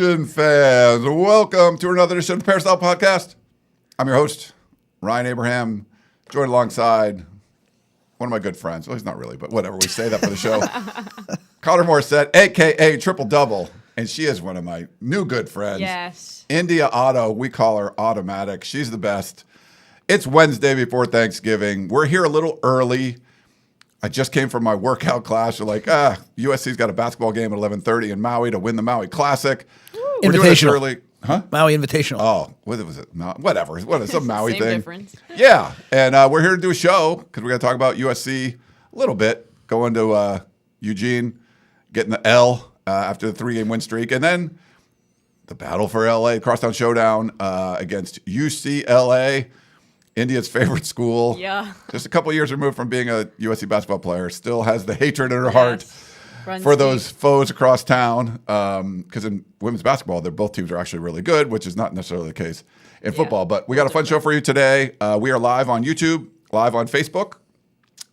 Trojan fans, welcome to another edition of the Peristyle Podcast. I'm your host, Ryan Abraham, joined alongside one of my good friends. Well, he's not really, but whatever. We say that for the show. Connor Morrissette, a.k.a. Triple Double, and she is one of my new good friends. Yes. India Otto, we call her Automatic. She's the best. It's Wednesday before Thanksgiving. We're here a little early. I just came from my workout class. We're like, USC's got a basketball game at 11:30 in Maui to win the Maui Classic. We're doing this early. Huh? Maui Invitational. Oh, what was it? No, whatever. What is some Maui Same thing? difference. Yeah, and we're here to do a show because we're going to talk about USC a little bit, going to Eugene, getting the L after the 3-game win streak, and then the battle for LA, Crosstown Showdown against UCLA. India's favorite school. Yeah. Just a couple years removed from being a USC basketball player, still has the hatred in her heart for those foes across town. Because in women's basketball, both teams are actually really good, which is not necessarily the case in football. But we got a fun show for you today. We are live on YouTube, live on Facebook.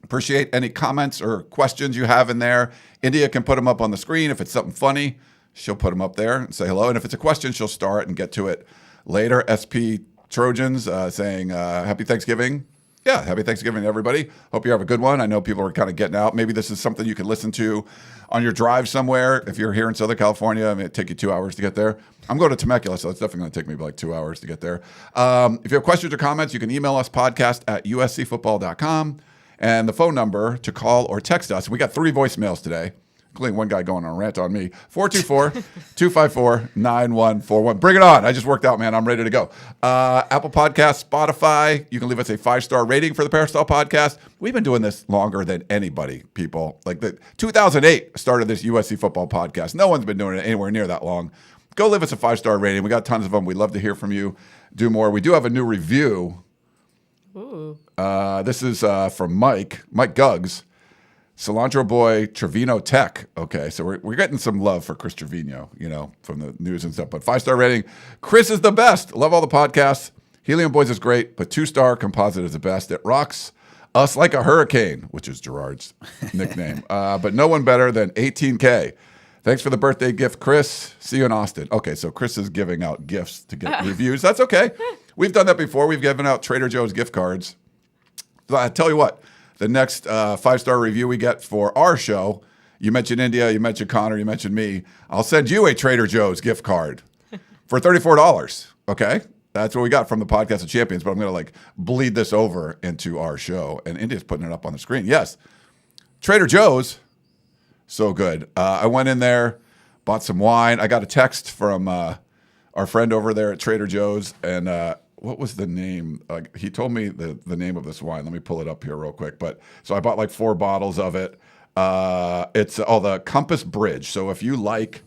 Appreciate any comments or questions you have in there. India can put them up on the screen. If it's something funny, she'll put them up there and say hello. And if it's a question, she'll star it and get to it later. SP Trojans saying happy Thanksgiving. Yeah, happy Thanksgiving to everybody. Hope you have a good one. I know people are kind of getting out. Maybe this is something you can listen to on your drive somewhere. If you're here in Southern California, I mean, it'd take you 2 hours to get there. I'm going to Temecula, so it's definitely going to take me like 2 hours to get there. If you have questions or comments, you can email us podcast@uscfootball.com. And the phone number to call or text us. We got 3 voicemails today, including one guy going on a rant on me. 424-254-9141. Bring it on. I just worked out, man. I'm ready to go. Apple Podcast, Spotify. You can leave us a 5-star rating for the Peristyle Podcast. We've been doing this longer than anybody, people. Like 2008 started this USC football podcast. No one's been doing it anywhere near that long. Go leave us a 5-star rating. We got tons of them. We'd love to hear from you. Do more. We do have a new review. Ooh. This is from Mike Guggs. Cilantro Boy, Trevino Tech. Okay, so we're getting some love for Chris Trevino, from the news and stuff. But 5-star rating. Chris is the best. Love all the podcasts. Helium Boys is great, but 2-star composite is the best. It rocks us like a hurricane, which is Gerard's nickname. But no one better than 18K. Thanks for the birthday gift, Chris. See you in Austin. Okay, so Chris is giving out gifts to get reviews. That's okay. We've done that before. We've given out Trader Joe's gift cards. I tell you what. The next 5-star review we get for our show, you mentioned India, you mentioned Connor, you mentioned me. I'll send you a Trader Joe's gift card for $34. Okay, that's what we got from the Podcast of Champions. But I'm going to bleed this over into our show, and India's putting it up on the screen. Yes, Trader Joe's, so good. I went in there, bought some wine. I got a text from our friend over there at Trader Joe's, and what was the name? He told me the name of this wine. Let me pull it up here real quick. But so I bought 4 bottles of it. It's the Compass Bridge. So if you like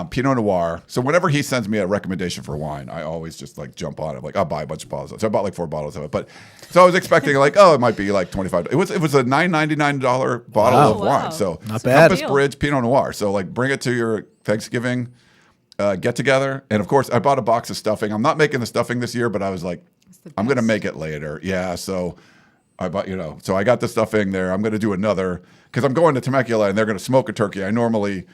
Pinot Noir, so whenever he sends me a recommendation for wine, I always just jump on it. I'll buy a bunch of bottles. So I bought 4 bottles of it. But so I was expecting it might be $25. It was a $9.99 bottle of wine. So not bad. Compass Bridge Pinot Noir. So bring it to your Thanksgiving get together. And of course, I bought a box of stuffing. I'm not making the stuffing this year, but I was like, I'm going to make it later. Yeah. So I bought, so I got the stuffing there. I'm going to do another because I'm going to Temecula and they're going to smoke a turkey. I normally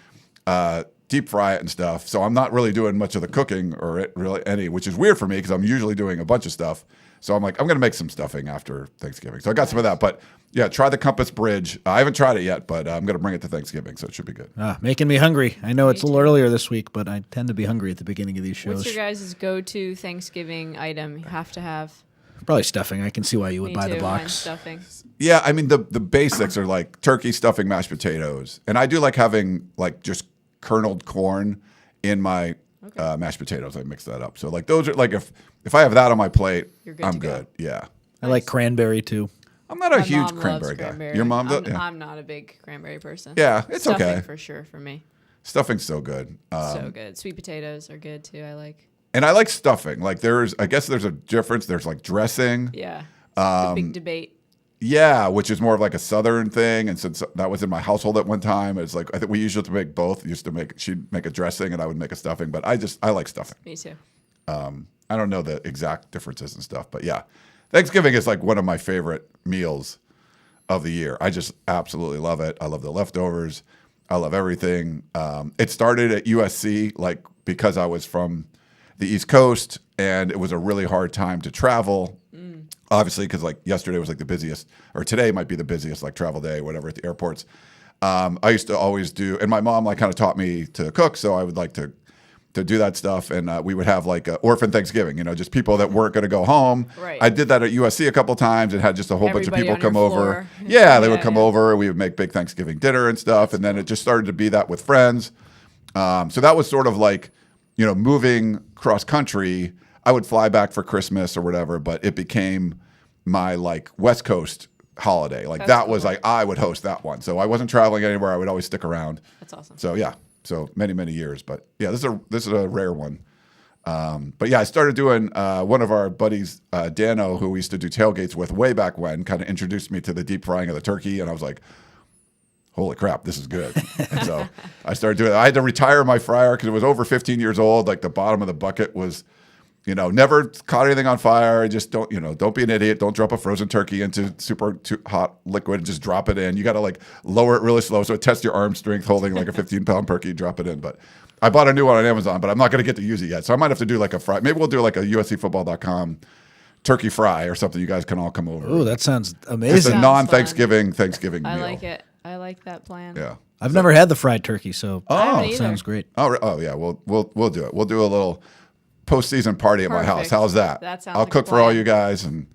deep fry it and stuff. So I'm not really doing much of the cooking or really any, which is weird for me because I'm usually doing a bunch of stuff. So I'm like, I'm going to make some stuffing after Thanksgiving. So I got some of that. But yeah, try the Compass Bridge. I haven't tried it yet, but I'm going to bring it to Thanksgiving. So it should be good. Making me hungry. I know it's a little earlier this week, but I tend to be hungry at the beginning of these shows. What's your guys' go-to Thanksgiving item you have to have? Probably stuffing. I can see why you would buy the box. Mine's stuffing. Yeah, I mean, the basics are turkey, stuffing, mashed potatoes. And I do like having just kerneled corn in my mashed potatoes. I mix that up. So those are if I have that on my plate, I'm good. Yeah. I like cranberry too. I'm not a huge cranberry guy. Your mom does? Yeah. I'm not a big cranberry person. Yeah, it's Stuffing okay. for sure for me. Stuffing's so good. So good. Sweet potatoes are good too. I like. And I like stuffing. I guess there's a difference. There's dressing. Yeah. The big debate. Yeah, which is more of a Southern thing. And since that was in my household at one time, it's I think we usually make both. She'd make a dressing and I would make a stuffing. But I like stuffing. Me too. I don't know the exact differences and stuff, but yeah. Thanksgiving is one of my favorite meals of the year. I just absolutely love it. I love the leftovers. I love everything. It started at USC, like because I was from the East Coast, and it was a really hard time to travel. Obviously, because like yesterday was like the busiest, or today might be the busiest like travel day, whatever, at the airports. I used to always do, and my mom like kind of taught me to cook, so I would like to do that stuff, and we would have like a orphan Thanksgiving, just people that weren't going to go home. Right. I did that at USC a couple of times and had just a whole bunch of Everybody people on your come over. floor. Yeah, they would come over. We would make big Thanksgiving dinner and stuff, and then it just started to be that with friends. So that was sort of like, moving cross country. I would fly back for Christmas or whatever, but it became my like West Coast holiday. Like that was like I would host that one. So I wasn't traveling anywhere. I would always stick around. That's awesome. So yeah. So many years, but yeah, this is a rare one. But yeah, I started doing one of our buddies, Dano, who we used to do tailgates with way back when, kind of introduced me to the deep frying of the turkey, and I was like, holy crap, this is good. And so I started doing it. I had to retire my fryer because it was over 15 years old. Like the bottom of the bucket was, never caught anything on fire. Just don't be an idiot. Don't drop a frozen turkey into super hot liquid and just drop it in. You got to like lower it really slow so it tests your arm strength holding like a 15-pound turkey, drop it in. But I bought a new one on Amazon, but I'm not going to get to use it yet. So I might have to do like a fry. Maybe we'll do like a USCfootball.com turkey fry or something. You guys can all come over. Oh, that sounds amazing. It's a non-Thanksgiving meal. I like it. I like that plan. Yeah. I've never had the fried turkey, so sounds great. Oh yeah, we'll do it. We'll do a little postseason party at my house. Perfect. How's that? That sounds I'll like a cook for all plan. you guys and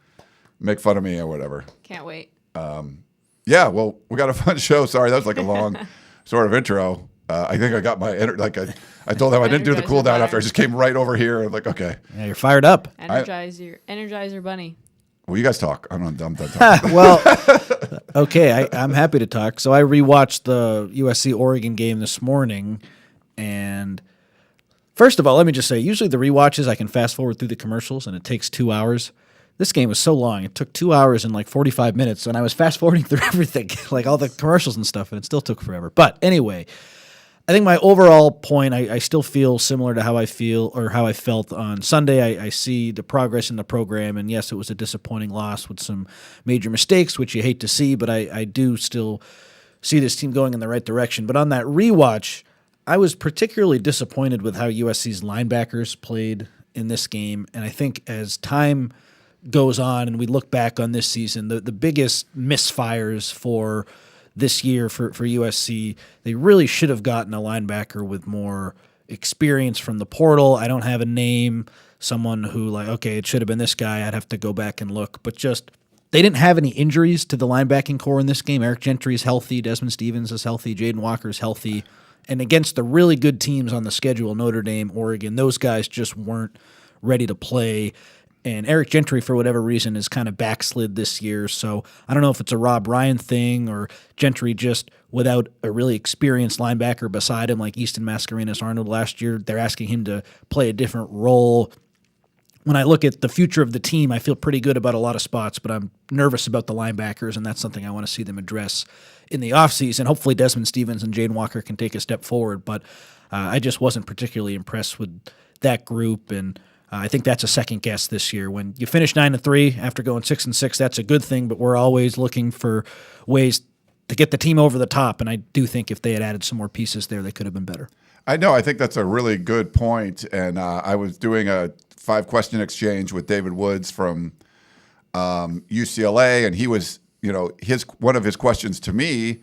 make fun of me or whatever. Can't wait. Yeah, well, we got a fun show. Sorry, that was like a long sort of intro. I think I got my I told them I didn't do the cool down after. I just came right over here and like, okay. Yeah, you're fired up. Energizer bunny. Well, you guys talk. I'm done talking. Well, okay, I'm happy to talk. So I rewatched the USC Oregon game this morning, and first of all, let me just say, usually the rewatches I can fast forward through the commercials, and it takes 2 hours. This game was so long; it took 2 hours and like 45 minutes, and I was fast forwarding through everything, like all the commercials and stuff, and it still took forever. But anyway, I think my overall point, I still feel similar to how I feel or how I felt on Sunday. I see the progress in the program, and yes, it was a disappointing loss with some major mistakes, which you hate to see, but I do still see this team going in the right direction. But on that rewatch, I was particularly disappointed with how USC's linebackers played in this game, and I think as time goes on and we look back on this season, the biggest misfires for this year for USC, they really should have gotten a linebacker with more experience from the portal. I don't have a name, someone who it should have been this guy. I'd have to go back and look. But just they didn't have any injuries to the linebacking core in this game. Eric Gentry is healthy. Desmond Stevens is healthy. Jaden Walker is healthy. And against the really good teams on the schedule, Notre Dame, Oregon, those guys just weren't ready to play. And Eric Gentry, for whatever reason, is kind of backslid this year. So I don't know if it's a Rob Ryan thing or Gentry just without a really experienced linebacker beside him like Easton Mascarenas Arnold last year. They're asking him to play a different role. When I look at the future of the team, I feel pretty good about a lot of spots, but I'm nervous about the linebackers, and that's something I want to see them address in the offseason. Hopefully Desmond Stevens and Jaden Walker can take a step forward, but I just wasn't particularly impressed with that group, and I think that's a second guess this year. When you finish 9-3 after going 6-6, that's a good thing, but we're always looking for ways to get the team over the top, and I do think if they had added some more pieces there, they could have been better. I know. I think that's a really good point, and I was doing a 5-question exchange with David Woods from UCLA, and he was, one of his questions to me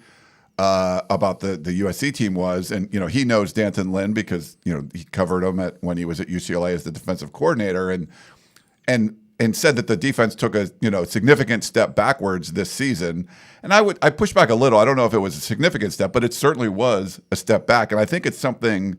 about the USC team was, and he knows Danton Lynn because he covered him when he was at UCLA as the defensive coordinator, and said that the defense took a significant step backwards this season. And I push back a little. I don't know if it was a significant step, but it certainly was a step back. And I think it's something.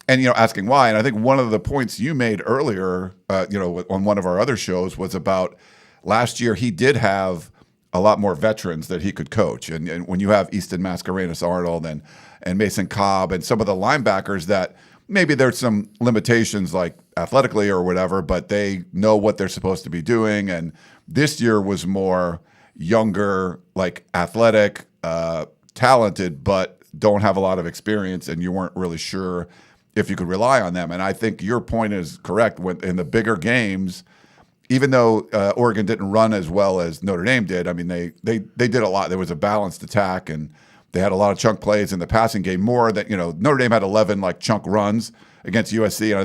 And asking why. And I think one of the points you made earlier, on one of our other shows was about last year he did have a lot more veterans that he could coach. And when you have Easton Mascarenas Arnold and Mason Cobb and some of the linebackers that maybe there's some limitations like athletically or whatever, but they know what they're supposed to be doing. And this year was more younger, like athletic, talented, but don't have a lot of experience, and you weren't really sure if you could rely on them. And I think your point is correct. In the bigger games, even though Oregon didn't run as well as Notre Dame did, I mean, they did a lot. There was a balanced attack, and They had a lot of chunk plays in the passing game. More that Notre Dame had 11 like chunk runs against USC, and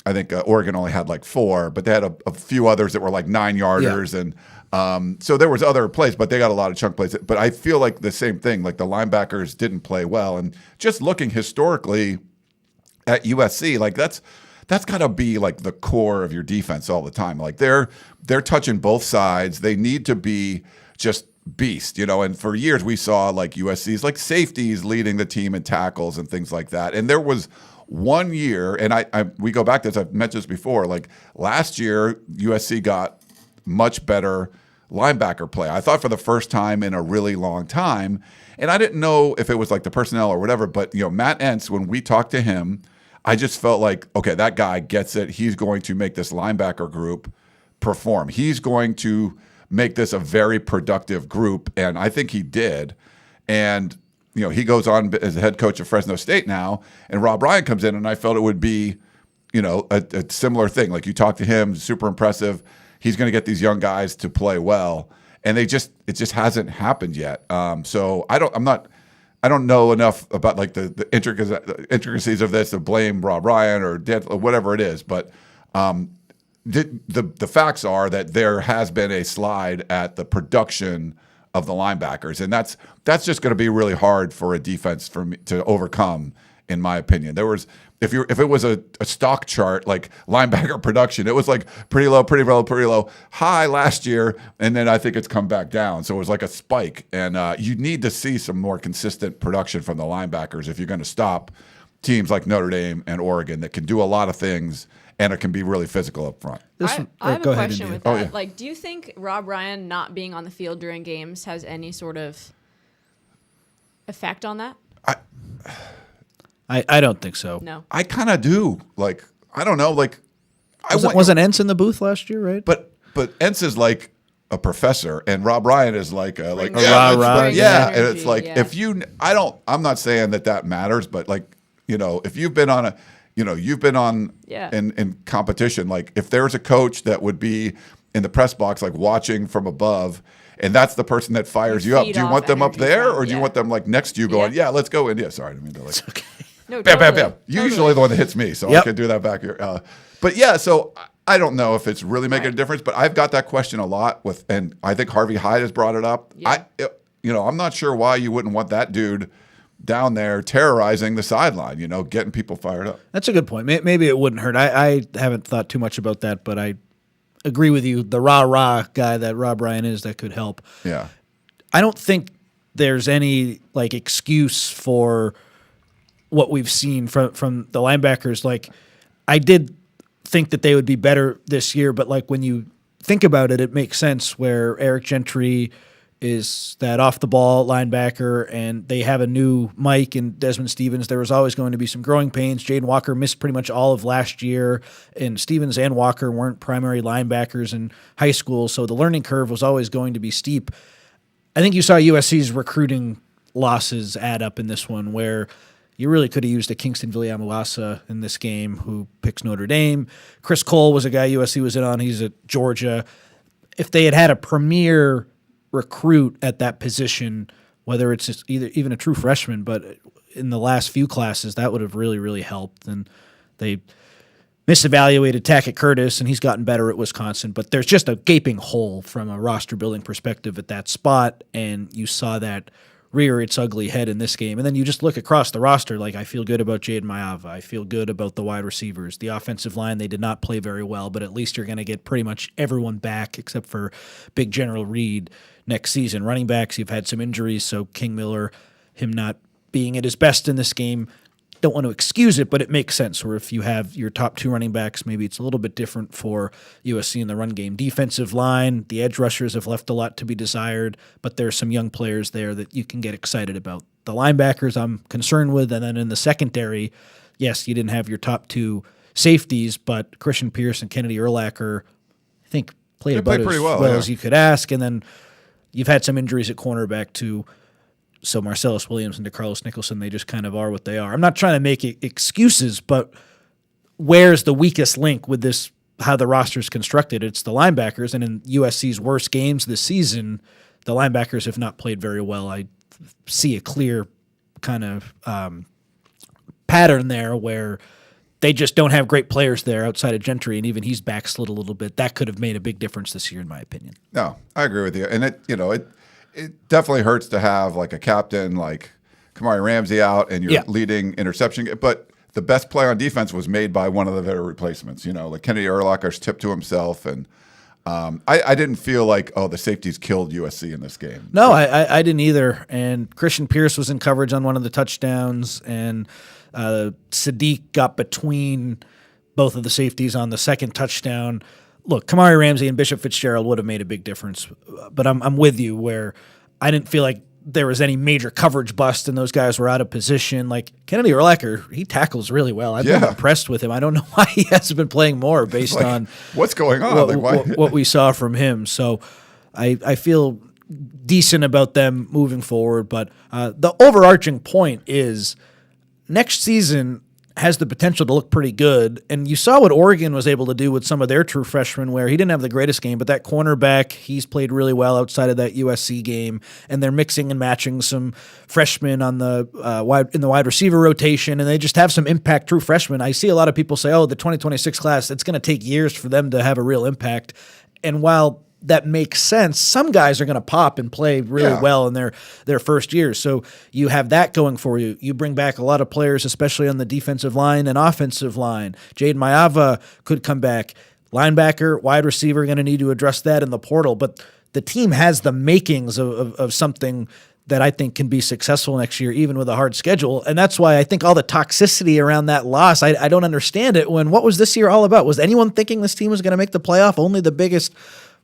I think Oregon only had like 4, but they had a few others that were like 9-yarders, and so there was other plays, but they got a lot of chunk plays. But I feel like the same thing, like the linebackers didn't play well, and just looking historically at USC, like that's got to be like the core of your defense all the time. Like they're touching both sides. They need to be just beast, and for years we saw like USC's like safeties leading the team in tackles and things like that. And there was one year, and we go back to this, I've mentioned this before, like last year USC got much better linebacker play. I thought for the first time in a really long time, and I didn't know if it was like the personnel or whatever, but Matt Entz, when we talked to him, I just felt like, okay, that guy gets it. He's going to make this linebacker group perform. He's going to make this a very productive group, and I think he did. And he goes on as the head coach of Fresno State now, and Rob Ryan comes in, and I felt it would be, a similar thing. Like you talk to him, super impressive. He's going to get these young guys to play well, and it just hasn't happened yet. So I don't know enough about like the intricacies of this to blame Rob Ryan or whatever it is, but the facts are that there has been a slide at the production of the linebackers, and that's just going to be really hard for a defense for me to overcome, in my opinion. There was if it was a stock chart like linebacker production, it was like pretty low, high last year, and then I think it's come back down. So it was like a spike, and you need to see some more consistent production from the linebackers if you're going to stop teams like Notre Dame and Oregon that can do a lot of things and it can be really physical up front. I have a question with that. Oh, yeah. Like, do you think Rob Ryan not being on the field during games has any sort of effect on that? I don't think so. No. I kind of do. Like, I don't know. Like, wasn't Entz in the booth last year, right? But Entz is like a professor, and Rob Ryan is like a rah-rah. Yeah, and it's like yeah. I'm not saying that matters, but like if you've been on in competition, like if there's a coach that would be in the press box like watching from above, and that's the person that fires you up, do you want them up there or do you want them like next to you going, yeah, let's go India? Sorry, I didn't mean to like. Okay. No, bam, totally, bam, bam. Usually the one that hits me, so I could do that back here. But yeah, so I don't know if it's really making a difference, but I've got that question a lot and I think Harvey Hyde has brought it up. Yeah. I'm not sure why you wouldn't want that dude down there terrorizing the sideline, getting people fired up. That's a good point. Maybe it wouldn't hurt. I haven't thought too much about that, but I agree with you. The rah-rah guy that Rob Ryan is, that could help. Yeah. I don't think there's any like excuse for what we've seen from the linebackers. Like, I did think that they would be better this year, but like when you think about it, it makes sense where Eric Gentry is that off-the-ball linebacker, and they have a new Mike and Desmond Stevens. There was always going to be some growing pains. Jaden Walker missed pretty much all of last year, and Stevens and Walker weren't primary linebackers in high school, so the learning curve was always going to be steep. I think you saw USC's recruiting losses add up in this one, where you really could have used a Kingston Viliamuasa in this game, who picks Notre Dame. Chris Cole was a guy USC was in on. He's at Georgia. If they had a premier recruit at that position, whether it's just even a true freshman, but in the last few classes, that would have really, really helped. And they misevaluated Tackett Curtis, and he's gotten better at Wisconsin. But there's just a gaping hole from a roster-building perspective at that spot, and you saw that rear its ugly head in this game. And then you just look across the roster, like, I feel good about Jaden Maiava. I feel good about the wide receivers. The offensive line, they did not play very well, but at least you're going to get pretty much everyone back except for Big General Reed next season. Running backs, you've had some injuries, so King Miller, him not being at his best in this game, don't want to excuse it, but it makes sense. Or if you have your top two running backs, maybe it's a little bit different for USC in the run game. Defensive line, the edge rushers have left a lot to be desired, but there's some young players there that you can get excited about. The linebackers I'm concerned with, and then in the secondary, yes, you didn't have your top two safeties, but Christian Pierce and Kennedy Urlacher, I think, played about as well as you could ask. And then you've had some injuries at cornerback too. So Marcellus Williams and DeCarlos Nicholson, they just kind of are what they are. I'm not trying to make excuses, but where's the weakest link with this, how the roster's constructed? It's the linebackers, and in USC's worst games this season, the linebackers have not played very well. I see a clear kind of pattern there where they just don't have great players there outside of Gentry, and even he's backslid a little bit. That could have made a big difference this year, in my opinion. No, I agree with you. And it definitely hurts to have like a captain like Kamari Ramsey out and your leading interception. But the best play on defense was made by one of the veteran replacements. Like Kennedy Urlacher's tip to himself. And I didn't feel like, the safeties killed USC in this game. No, I didn't either. And Christian Pierce was in coverage on one of the touchdowns, and Sadiq got between both of the safeties on the second touchdown. Look, Kamari Ramsey and Bishop Fitzgerald would have made a big difference, but I'm with you where I didn't feel like there was any major coverage bust and those guys were out of position. Like Kennedy Urlacher, he tackles really well. I've been impressed with him. I don't know why he hasn't been playing more based on what's going on, what we saw from him. So I feel decent about them moving forward, but the overarching point is next season has the potential to look pretty good. And you saw what Oregon was able to do with some of their true freshmen, where he didn't have the greatest game, but that cornerback, he's played really well outside of that USC game. And they're mixing and matching some freshmen on the wide receiver rotation, and they just have some impact true freshmen. I see a lot of people say, the 2026 class, it's going to take years for them to have a real impact. And while that makes sense, some guys are going to pop and play really well in their first year. So you have that going for you. You bring back a lot of players, especially on the defensive line and offensive line. Jaden Mayava could come back. Linebacker, wide receiver, going to need to address that in the portal. But the team has the makings of something that I think can be successful next year, even with a hard schedule. And that's why I think all the toxicity around that loss, I don't understand it. What was this year all about? Was anyone thinking this team was going to make the playoff? Only the biggest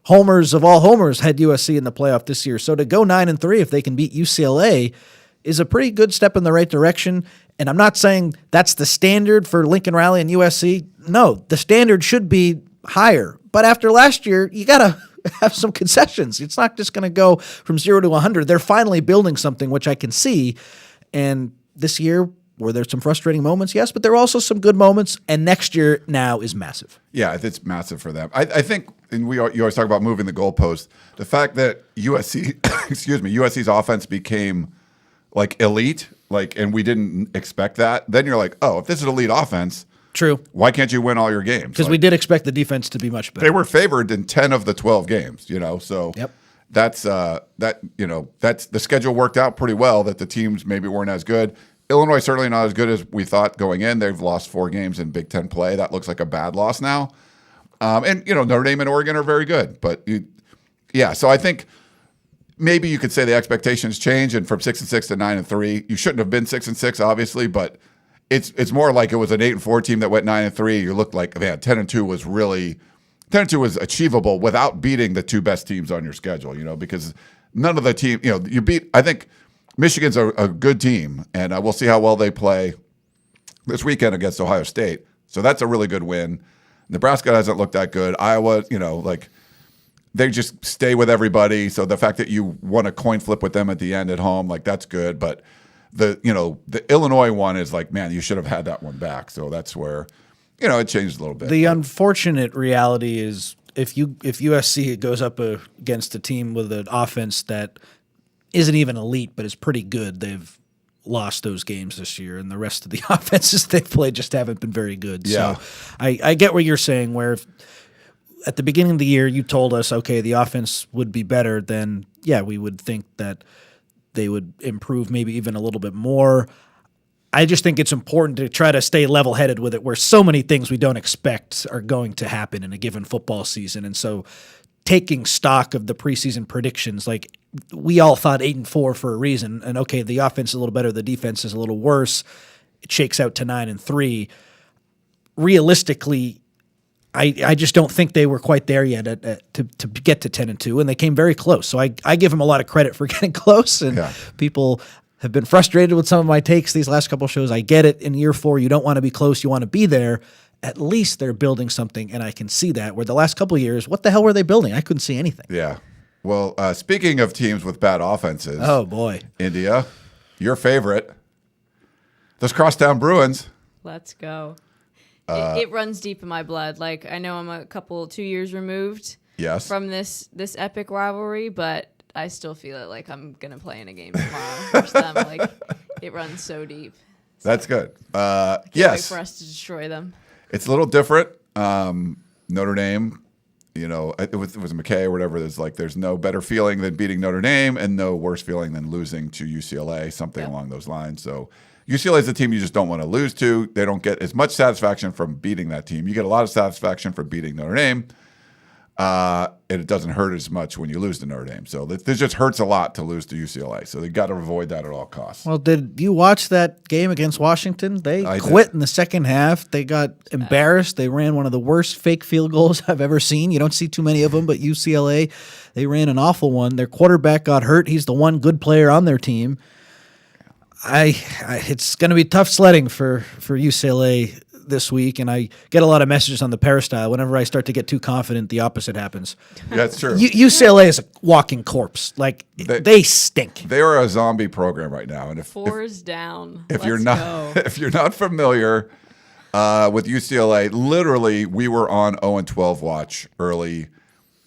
homers of all homers had USC in the playoff this year. So to go 9-3 if they can beat UCLA is a pretty good step in the right direction. And I'm not saying that's the standard for Lincoln Riley and USC. No, the standard should be higher. But after last year, you got to have some concessions. It's not just going to go from 0 to 100. They're finally building something, which I can see. And this year, were there some frustrating moments? Yes, but there were also some good moments. And next year now is massive. Yeah, it's massive for them. I think, and you always talk about moving the goalpost. The fact that USC's offense became like elite, and we didn't expect that. Then you're like, if this is elite offense, true. Why can't you win all your games? Because we did expect the defense to be much better. They were favored in 10 of the 12 games. So that's the schedule worked out pretty well. That the teams maybe weren't as good. Illinois certainly not as good as we thought going in. They've lost 4 games in Big Ten play. That looks like a bad loss now. And Notre Dame and Oregon are very good, but so I think maybe you could say the expectations change, and from 6-6 to 9-3, you shouldn't have been 6-6, obviously, but it's more like it was an 8-4 team that went 9-3. You looked like 10-2 was really 10-2 was achievable without beating the 2 best teams on your schedule. Because none of the team you beat. I think Michigan's a good team, and we'll see how well they play this weekend against Ohio State. So that's a really good win. Nebraska hasn't looked that good. Iowa, they just stay with everybody. So the fact that you won a coin flip with them at the end at home, that's good. But the Illinois one is man, you should have had that one back. So that's where, it changed a little bit. The unfortunate reality is if USC goes up against a team with an offense that isn't even elite but is pretty good, they've lost those games this year, and the rest of the offenses they've played just haven't been very good. Yeah. So I get what you're saying, where if at the beginning of the year you told us, okay, the offense would be better, then we would think that they would improve maybe even a little bit more. I just think it's important to try to stay level-headed with it, where so many things we don't expect are going to happen in a given football season. And so taking stock of the preseason predictions, we all thought 8-4 for a reason, and okay, the offense is a little better, the defense is a little worse. It shakes out to 9-3. Realistically, I just don't think they were quite there yet to get to 10-2, and they came very close. So I give them a lot of credit for getting close, and people have been frustrated with some of my takes these last couple of shows. I get it. In year 4, you don't want to be close, you want to be there. At least they're building something, and I can see that. Where the last couple of years, what the hell were they building? I couldn't see anything. Yeah. Well, speaking of teams with bad offenses. Oh, boy. India, your favorite, those crosstown Bruins. Let's go. It runs deep in my blood. I know I'm 2 years removed yes. from this epic rivalry, but I still feel it like I'm gonna play in a game tomorrow versus them. Like it runs so deep. That's good. Wait Yes, for us to destroy them. it's a little different. Notre Dame, it was McKay or whatever. There's no better feeling than beating Notre Dame, and no worse feeling than losing to UCLA. Something along those lines. So UCLA is a team you just don't want to lose to. They don't get as much satisfaction from beating that team. You get a lot of satisfaction from beating Notre Dame. And it doesn't hurt as much when you lose to Notre Dame. So this just hurts a lot to lose to UCLA. So they got to avoid that at all costs. Well, did you watch that game against Washington? I quit in the second half. They got embarrassed. They ran one of the worst fake field goals I've ever seen. You don't see too many of them, but UCLA, they ran an awful one. Their quarterback got hurt. He's the one good player on their team. It's going to be tough sledding for UCLA this week, and I get a lot of messages on the Peristyle. Whenever I start to get too confident, the opposite happens. That's true. UCLA is a walking corpse. Like they stink. They are a zombie program right now, and Fours down. If you're not familiar with UCLA, literally we were on 0-12 watch early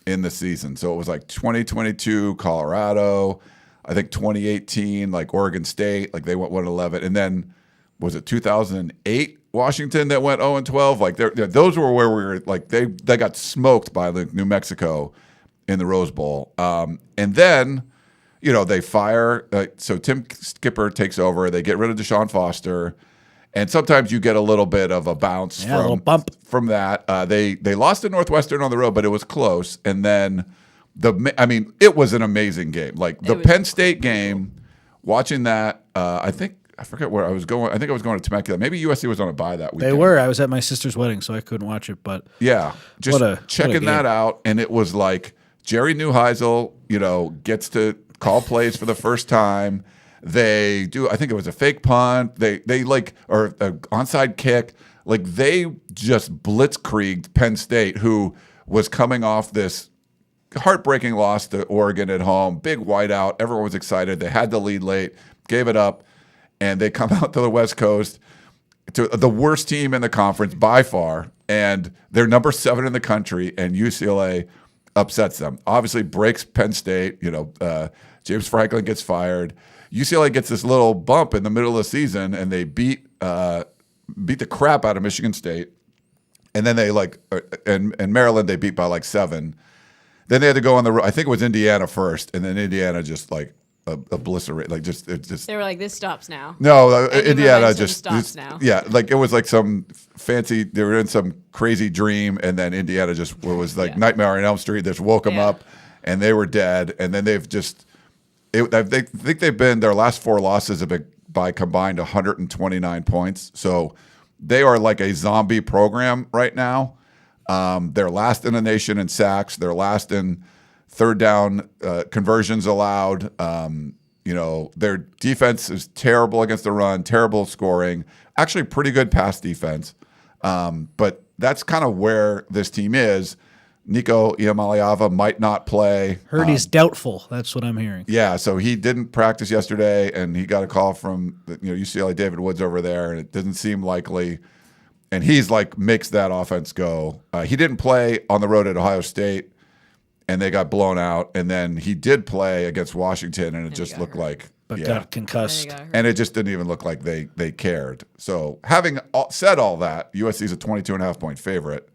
in the season. So it was like 2022 Colorado, I think 2018 like Oregon State, like they went 1-11, and then was it 2008? Washington that went 0-12, like those were where we were. Like they got smoked by New Mexico in the Rose Bowl, and then they fire. So Tim Skipper takes over. They get rid of DeShaun Foster, and sometimes you get a little bit of a bounce a little bump from that. They lost to Northwestern on the road, but it was close. And then it was an amazing game. Like the Penn State game, watching that, I forget where I was going. I think I was going to Temecula. Maybe USC was on a bye that weekend. They were. I was at my sister's wedding, so I couldn't watch it. But yeah, just checking that out, and it was like Jerry Neuheisel, gets to call plays for the first time. They do. I think it was a fake punt. They or an onside kick. Like they just blitzkrieged Penn State, who was coming off this heartbreaking loss to Oregon at home. Big whiteout. Everyone was excited. They had the lead late, gave it up. And they come out to the West Coast, to the worst team in the conference by far, and they're number 7 in the country, and UCLA upsets them. Obviously breaks Penn State. James Franklin gets fired. UCLA gets this little bump in the middle of the season, and they beat the crap out of Michigan State. And then they and Maryland they beat by 7. Then they had to go on the road. I think it was Indiana first, and then Indiana just obliterate, they were like, this stops now. No, Indiana just stops now. Yeah, it was like some fancy. They were in some crazy dream, and then Indiana just was like Nightmare on Elm Street. Just woke them up, and they were dead. And then they've just, they think they've been their last 4 losses have been by combined 129 points. So they are like a zombie program right now. They're last in the nation in sacks. They're last in third down conversions allowed. Their defense is terrible against the run, terrible scoring, actually pretty good pass defense. But that's kind of where this team is. Nico Iamaleava might not play. Heard he's doubtful. That's what I'm hearing. Yeah, so he didn't practice yesterday, and he got a call from UCLA David Woods over there, and it doesn't seem likely. And he's makes that offense go. He didn't play on the road at Ohio State, and they got blown out. And then he did play against Washington, and it just looked got concussed. And it just didn't even look like they cared. So having said all that, USC is a 22.5-point favorite.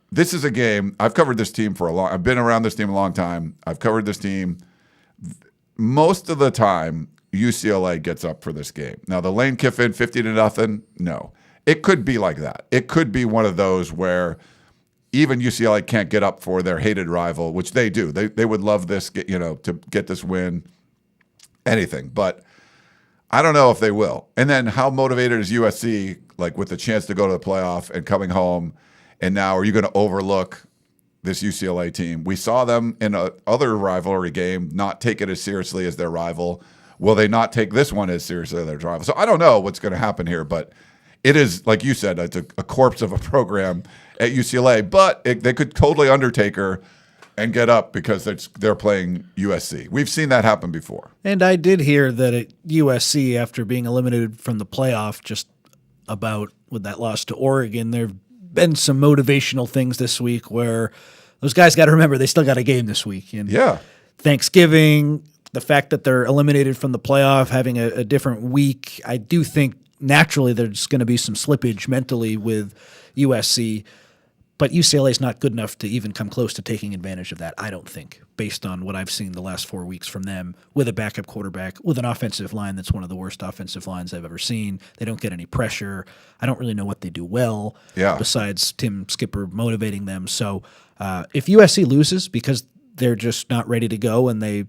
This is a game. I've covered this team I've been around this team a long time. I've covered this team. Most of the time, UCLA gets up for this game. Now, the Lane Kiffin 50-0, no. It could be like that. It could be one of those where even UCLA can't get up for their hated rival, which they do. They would love this, to get this win, anything. But I don't know if they will. And then how motivated is USC, with the chance to go to the playoff and coming home? And now are you going to overlook this UCLA team? We saw them in other rivalry game not take it as seriously as their rival. Will they not take this one as seriously as their rival? So I don't know what's going to happen here, but it is, like you said, it's a corpse of a program at UCLA, but they could totally undertake her and get up because they're playing USC. We've seen that happen before. And I did hear that at USC, after being eliminated from the playoff just about with that loss to Oregon, there have been some motivational things this week where those guys got to remember they still got a game this week. And yeah. Thanksgiving, the fact that they're eliminated from the playoff, having a different week, I do think naturally there's going to be some slippage mentally with USC. But UCLA is not good enough to even come close to taking advantage of that, I don't think, based on what I've seen the last 4 weeks from them with a backup quarterback, with an offensive line that's one of the worst offensive lines I've ever seen. They don't get any pressure. I don't really know what they do well besides Tim Skipper motivating them. So if USC loses because they're just not ready to go and they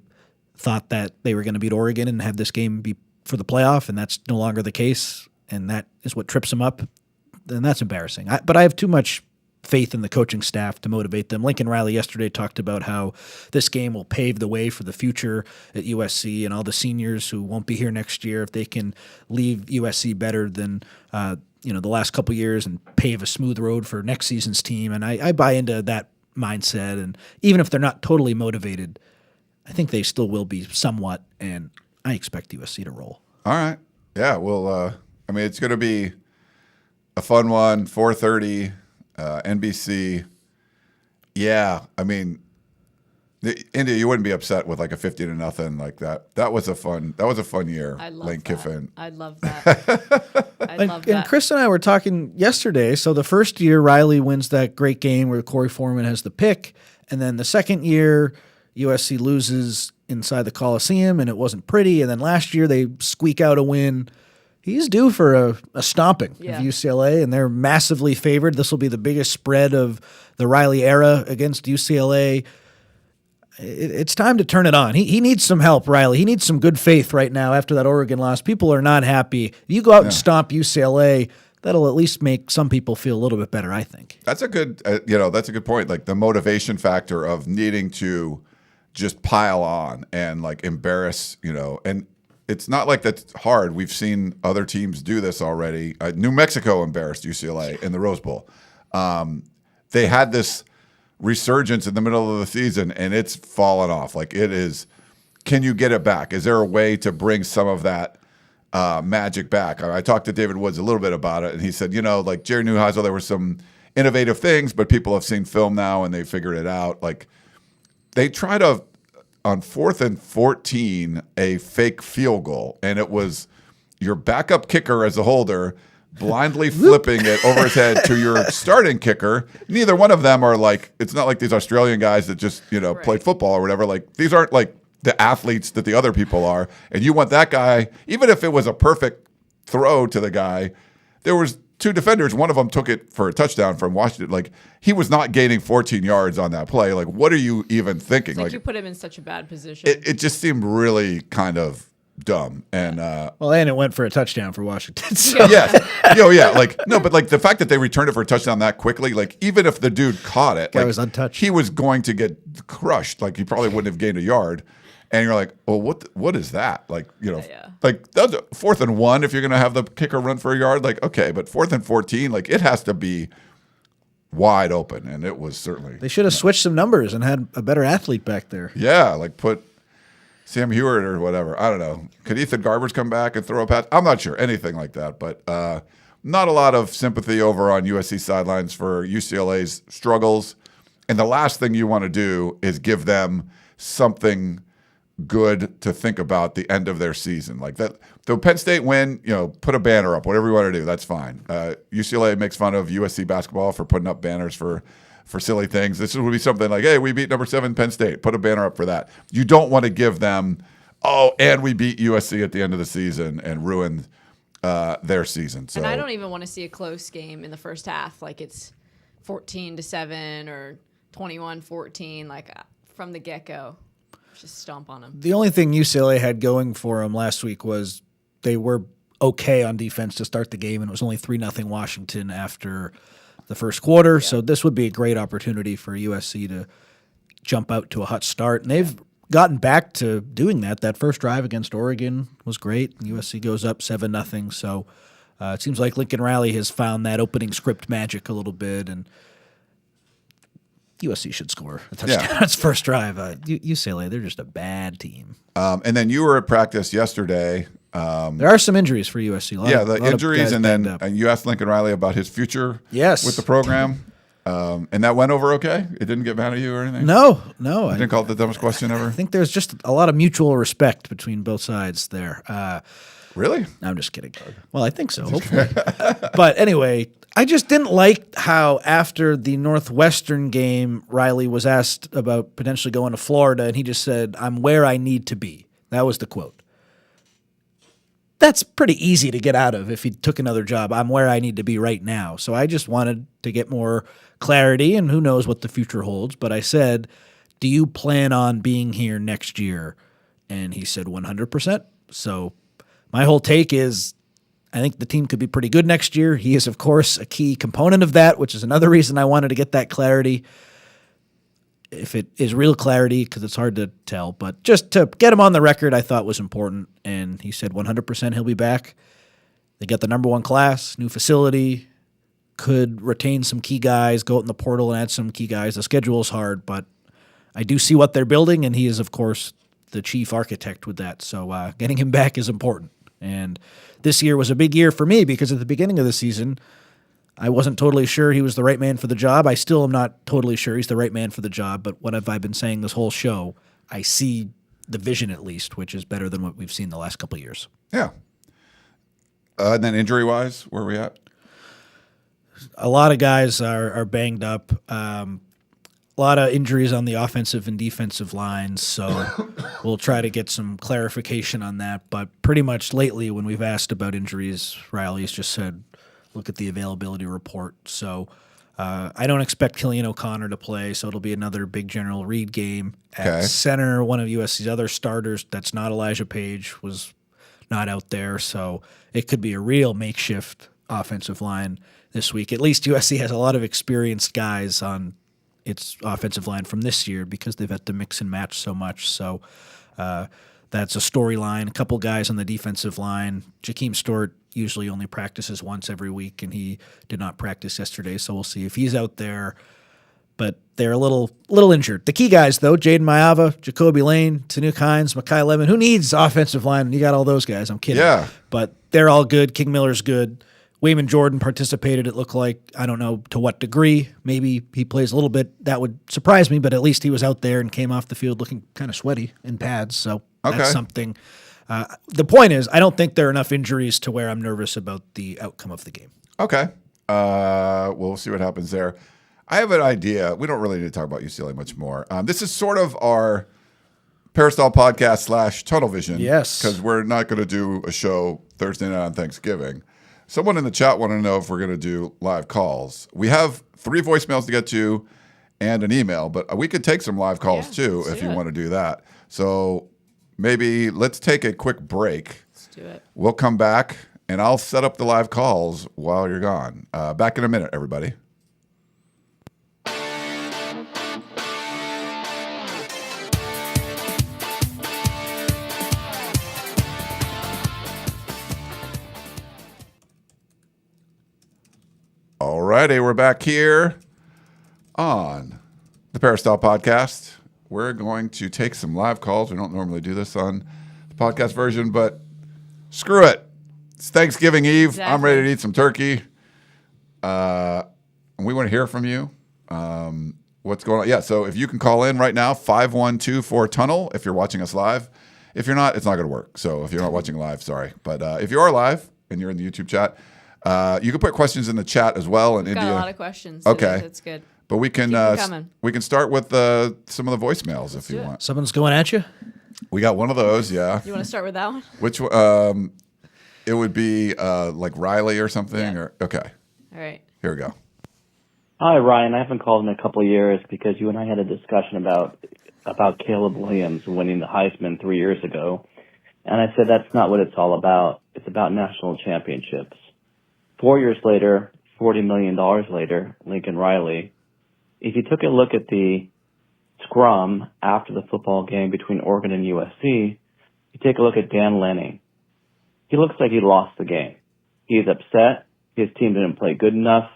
thought that they were going to beat Oregon and have this game be for the playoff, and that's no longer the case, and that is what trips them up, then that's embarrassing. But I have too much faith in the coaching staff to motivate them. Lincoln Riley yesterday talked about how this game will pave the way for the future at USC and all the seniors who won't be here next year if they can leave USC better than the last couple years and pave a smooth road for next season's team. And I buy into that mindset. And even if they're not totally motivated, I think they still will be somewhat. And I expect USC to roll. All right. Yeah. Well, it's going to be a fun one. 4:30. NBC, India, you wouldn't be upset with like a 50-0 like that. That was a fun year. I love Lane that. Kiffin. I love that. And Chris and I were talking yesterday. So the first year, Riley wins that great game where Corey Foreman has the pick, and then the second year, USC loses inside the Coliseum, and it wasn't pretty. And then last year, they squeak out a win. He's due for a stomping of UCLA, and they're massively favored. This will be the biggest spread of the Riley era against UCLA. It's time to turn it on. He needs some help, Riley. He needs some good faith right now after that Oregon loss. People are not happy. If you go out and stomp UCLA, that'll at least make some people feel a little bit better, I think. That's a good, that's a good point. Like the motivation factor of needing to just pile on and like embarrass, and it's not like that's hard. We've seen other teams do this already. New Mexico embarrassed UCLA in the Rose Bowl. They had this resurgence in the middle of the season, and it's fallen off. Like it is. Can you get it back? Is there a way to bring some of that magic back? I talked to David Woods a little bit about it, and he said, like Jerry Neuheisel, there were some innovative things, but people have seen film now and they figured it out. Like they tried on 4th and 14, a fake field goal, and it was your backup kicker as a holder blindly flipping it over his head to your starting kicker. Neither one of them are like, it's not like these Australian guys that just, play football or whatever. Like these aren't like the athletes that the other people are. And you want that guy, even if it was a perfect throw to the guy, there was 2 defenders. One of them took it for a touchdown from Washington. Like he was not gaining 14 yards on that play. Like what are you even thinking? It's like you put him in such a bad position. It just seemed really kind of dumb. And and it went for a touchdown for Washington. So. Yes. Like no, but like the fact that they returned it for a touchdown that quickly, like even if the dude caught it, guy was untouched. He was going to get crushed. Like he probably wouldn't have gained a yard. And you're like, well, what is that? Like, like that's 4th and 1 if you're going to have the kicker run for a yard. Like, okay, but 4th and 14, like it has to be wide open, and it was certainly. They should have switched some numbers and had a better athlete back there. Yeah, like put Sam Hewitt or whatever. I don't know. Could Ethan Garbers come back and throw a pass? I'm not sure. Anything like that, but not a lot of sympathy over on USC sidelines for UCLA's struggles. And the last thing you want to do is give them something good to think about the end of their season. Like that, the Penn State win, put a banner up, whatever you want to do, that's fine. UCLA makes fun of USC basketball for putting up banners for silly things. This would be something like, hey, we beat number 7 Penn State. Put a banner up for that. You don't want to give them, and we beat USC at the end of the season and ruined their season. So, and I don't even want to see a close game in the first half, like it's 14-7 or 21-14, like from the get-go. Just stomp on them. The only thing UCLA had going for them last week was they were okay on defense to start the game, and it was only 3-0 Washington after the first quarter. Yeah. So this would be a great opportunity for USC to jump out to a hot start. And they've gotten back to doing that. That first drive against Oregon was great. USC goes up 7-0. So it seems like Lincoln Riley has found that opening script magic a little bit, and USC should score a touchdown on its first drive. UCLA, they're just a bad team. And then you were at practice yesterday. There are some injuries for USC. The injuries, and then you asked Lincoln Riley about his future with the program. And that went over okay? It didn't get mad at you or anything? No. I didn't call it the dumbest question ever? I think there's just a lot of mutual respect between both sides there. Really? I'm just kidding. Well, I think so, hopefully. But anyway, I just didn't like how after the Northwestern game, Riley was asked about potentially going to Florida, and he just said, "I'm where I need to be." That was the quote. That's pretty easy to get out of if he took another job. I'm where I need to be right now. So I just wanted to get more clarity, and who knows what the future holds. But I said, "Do you plan on being here next year?" And he said 100%. So my whole take is I think the team could be pretty good next year. He is, of course, a key component of that, which is another reason I wanted to get that clarity. If it is real clarity, because it's hard to tell. But just to get him on the record, I thought was important. And he said 100% he'll be back. They got the number one class, new facility, could retain some key guys, go out in the portal and add some key guys. The schedule is hard, but I do see what they're building, and he is, of course, the chief architect with that. So getting him back is important. And this year was a big year for me because at the beginning of the season, I wasn't totally sure he was the right man for the job. I still am not totally sure he's the right man for the job, but what have I been saying this whole show? I see the vision at least, which is better than what we've seen the last couple of years. Yeah. And then injury-wise, where are we at? A lot of guys are banged up. A lot of injuries on the offensive and defensive lines, so we'll try to get some clarification on that. But pretty much lately when we've asked about injuries, Riley's just said, look at the availability report. So I don't expect Killian O'Connor to play, so it'll be another big General Reed game. At center, one of USC's other starters that's not Elijah Page was not out there, so it could be a real makeshift offensive line this week. At least USC has a lot of experienced guys on its offensive line from this year because they've had to mix and match so much. So that's a storyline. A couple guys on the defensive line. Jakeem Stewart usually only practices once every week, and he did not practice yesterday, so we'll see if he's out there. But they're a little injured. The key guys, though, Jaden Mayava, Jacoby Lane, Tanuk Hines, Makai Levin. Who needs offensive line? You got all those guys. I'm kidding. Yeah. But they're all good. King Miller's good. Wayman Jordan participated, it looked like. I don't know to what degree. Maybe he plays a little bit. That would surprise me, but at least he was out there and came off the field looking kind of sweaty in pads, so that's something. The point is, I don't think there are enough injuries to where I'm nervous about the outcome of the game. Okay. We'll see what happens there. I have an idea. We don't really need to talk about UCLA much more. This is sort of our Peristyle Podcast / Tunnel Vision. Yes. Because we're not going to do a show Thursday night on Thanksgiving. Someone in the chat wanted to know if we're going to do live calls. We have 3 voicemails to get to and an email, but we could take some live calls too if you want to do that. So maybe let's take a quick break. Let's do it. We'll come back, and I'll set up the live calls while you're gone. Back in a minute, everybody. Alrighty, we're back here on the Peristyle Podcast. We're going to take some live calls. We don't normally do this on the podcast version, but screw it. It's Thanksgiving Eve. Exactly. I'm ready to eat some turkey. And we want to hear from you. What's going on? Yeah, so if you can call in right now, 512-4-TUNNEL if you're watching us live. If you're not, it's not going to work. So if you're not watching live, sorry. But if you are live and you're in the YouTube chat, you can put questions in the chat as well. And Got a lot of questions. Okay. That's good. But we can start with some of the voicemails if you want. Someone's going at you? We got one of those, yeah. You want to start with that one? Which one? It would be like Riley or something? Yeah. Or okay. All right. Here we go. Hi, Ryan. I haven't called in a couple of years because you and I had a discussion about Caleb Williams winning the Heisman 3 years ago. And I said that's not what it's all about. It's about national championships. 4 years later, $40 million later, Lincoln Riley, if you took a look at the scrum after the football game between Oregon and USC, you take a look at Dan Lanning. He looks like he lost the game. He's upset. His team didn't play good enough.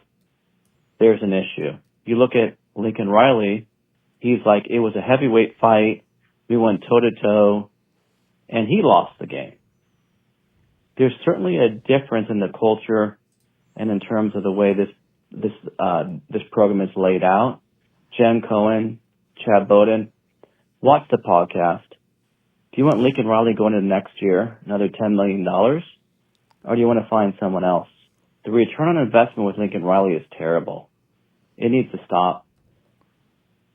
There's an issue. You look at Lincoln Riley, he's like, it was a heavyweight fight. We went toe-to-toe, and he lost the game. There's certainly a difference in the culture and in terms of the way this this program is laid out. Jen Cohen, Chad Bowden, watch the podcast. Do you want Lincoln Riley going into next year, another $10 million, or do you want to find someone else? The return on investment with Lincoln Riley is terrible. It needs to stop.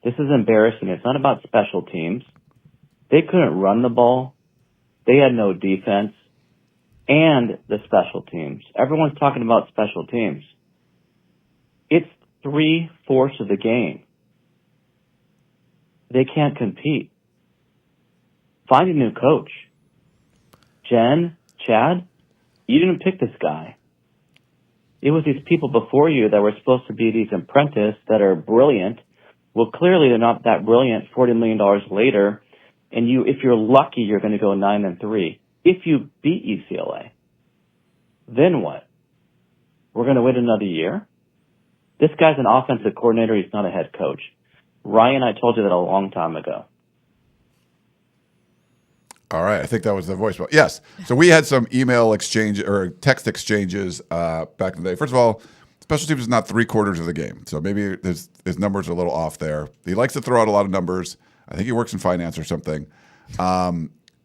This is embarrassing. It's not about special teams. They couldn't run the ball. They had no defense. And the special teams. Everyone's talking about special teams. It's 3/4 of the game. They can't compete. Find a new coach. Jen, Chad, you didn't pick this guy. It was these people before you that were supposed to be these apprentices that are brilliant. Well, clearly they're not that brilliant. $40 million later, and if you're lucky, you're going to go 9-3. If you beat UCLA, then what? We're going to wait another year? This guy's an offensive coordinator. He's not a head coach. Ryan, I told you that a long time ago. All right, I think that was the voicemail. Yes. So we had some email exchange or text exchanges back in the day. First of all, special teams is not 3/4 of the game, so maybe his numbers are a little off there. He likes to throw out a lot of numbers. I think he works in finance or something.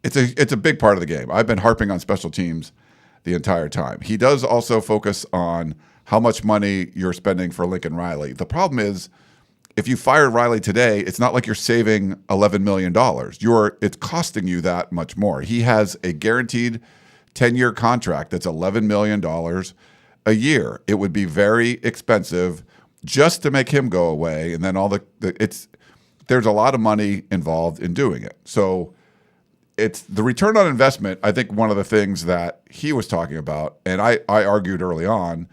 It's a big part of the game. I've been harping on special teams the entire time. He does also focus on how much money you're spending for Lincoln Riley. The problem is, if you fired Riley today, it's not like you're saving $11 million. It's costing you that much more. He has a guaranteed 10-year contract that's $11 million a year. It would be very expensive just to make him go away, and then there's a lot of money involved in doing it. So it's the return on investment. I think one of the things that he was talking about, and I argued early on,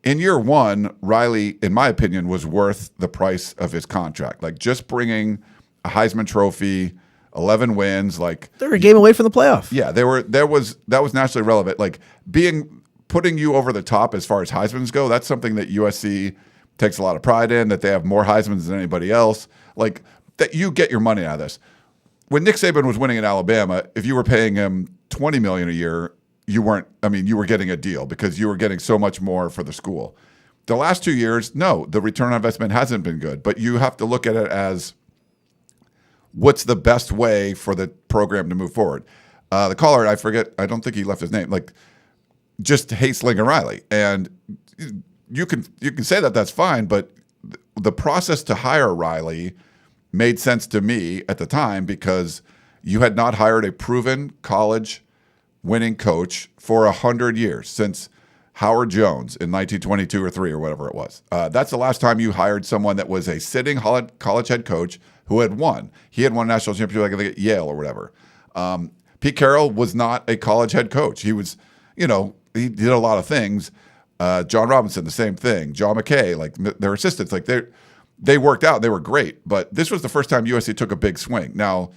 in year one, Riley, in my opinion, was worth the price of his contract. Like just bringing a Heisman Trophy, 11 wins, like they're a game away from the playoff. Yeah, that was nationally relevant. Like putting you over the top as far as Heismans go. That's something that USC takes a lot of pride in. That they have more Heismans than anybody else. Like that, you get your money out of this. When Nick Saban was winning in Alabama, if you were paying him $20 million a year, you were getting a deal because you were getting so much more for the school. The last 2 years, no, the return on investment hasn't been good, but you have to look at it as what's the best way for the program to move forward. The caller, I don't think he left his name, like just hates Lincoln Riley. And you can say that that's fine, but the process to hire Riley made sense to me at the time because you had not hired a proven college winning coach for 100 years, since Howard Jones in 1922 or 3 or whatever it was. That's the last time you hired someone that was a sitting college head coach who had won. He had won a national championship, like at Yale or whatever. Pete Carroll was not a college head coach. He was, he did a lot of things. John Robinson, the same thing. John McKay, like their assistants, like they worked out. They were great. But this was the first time USC took a big swing. Now,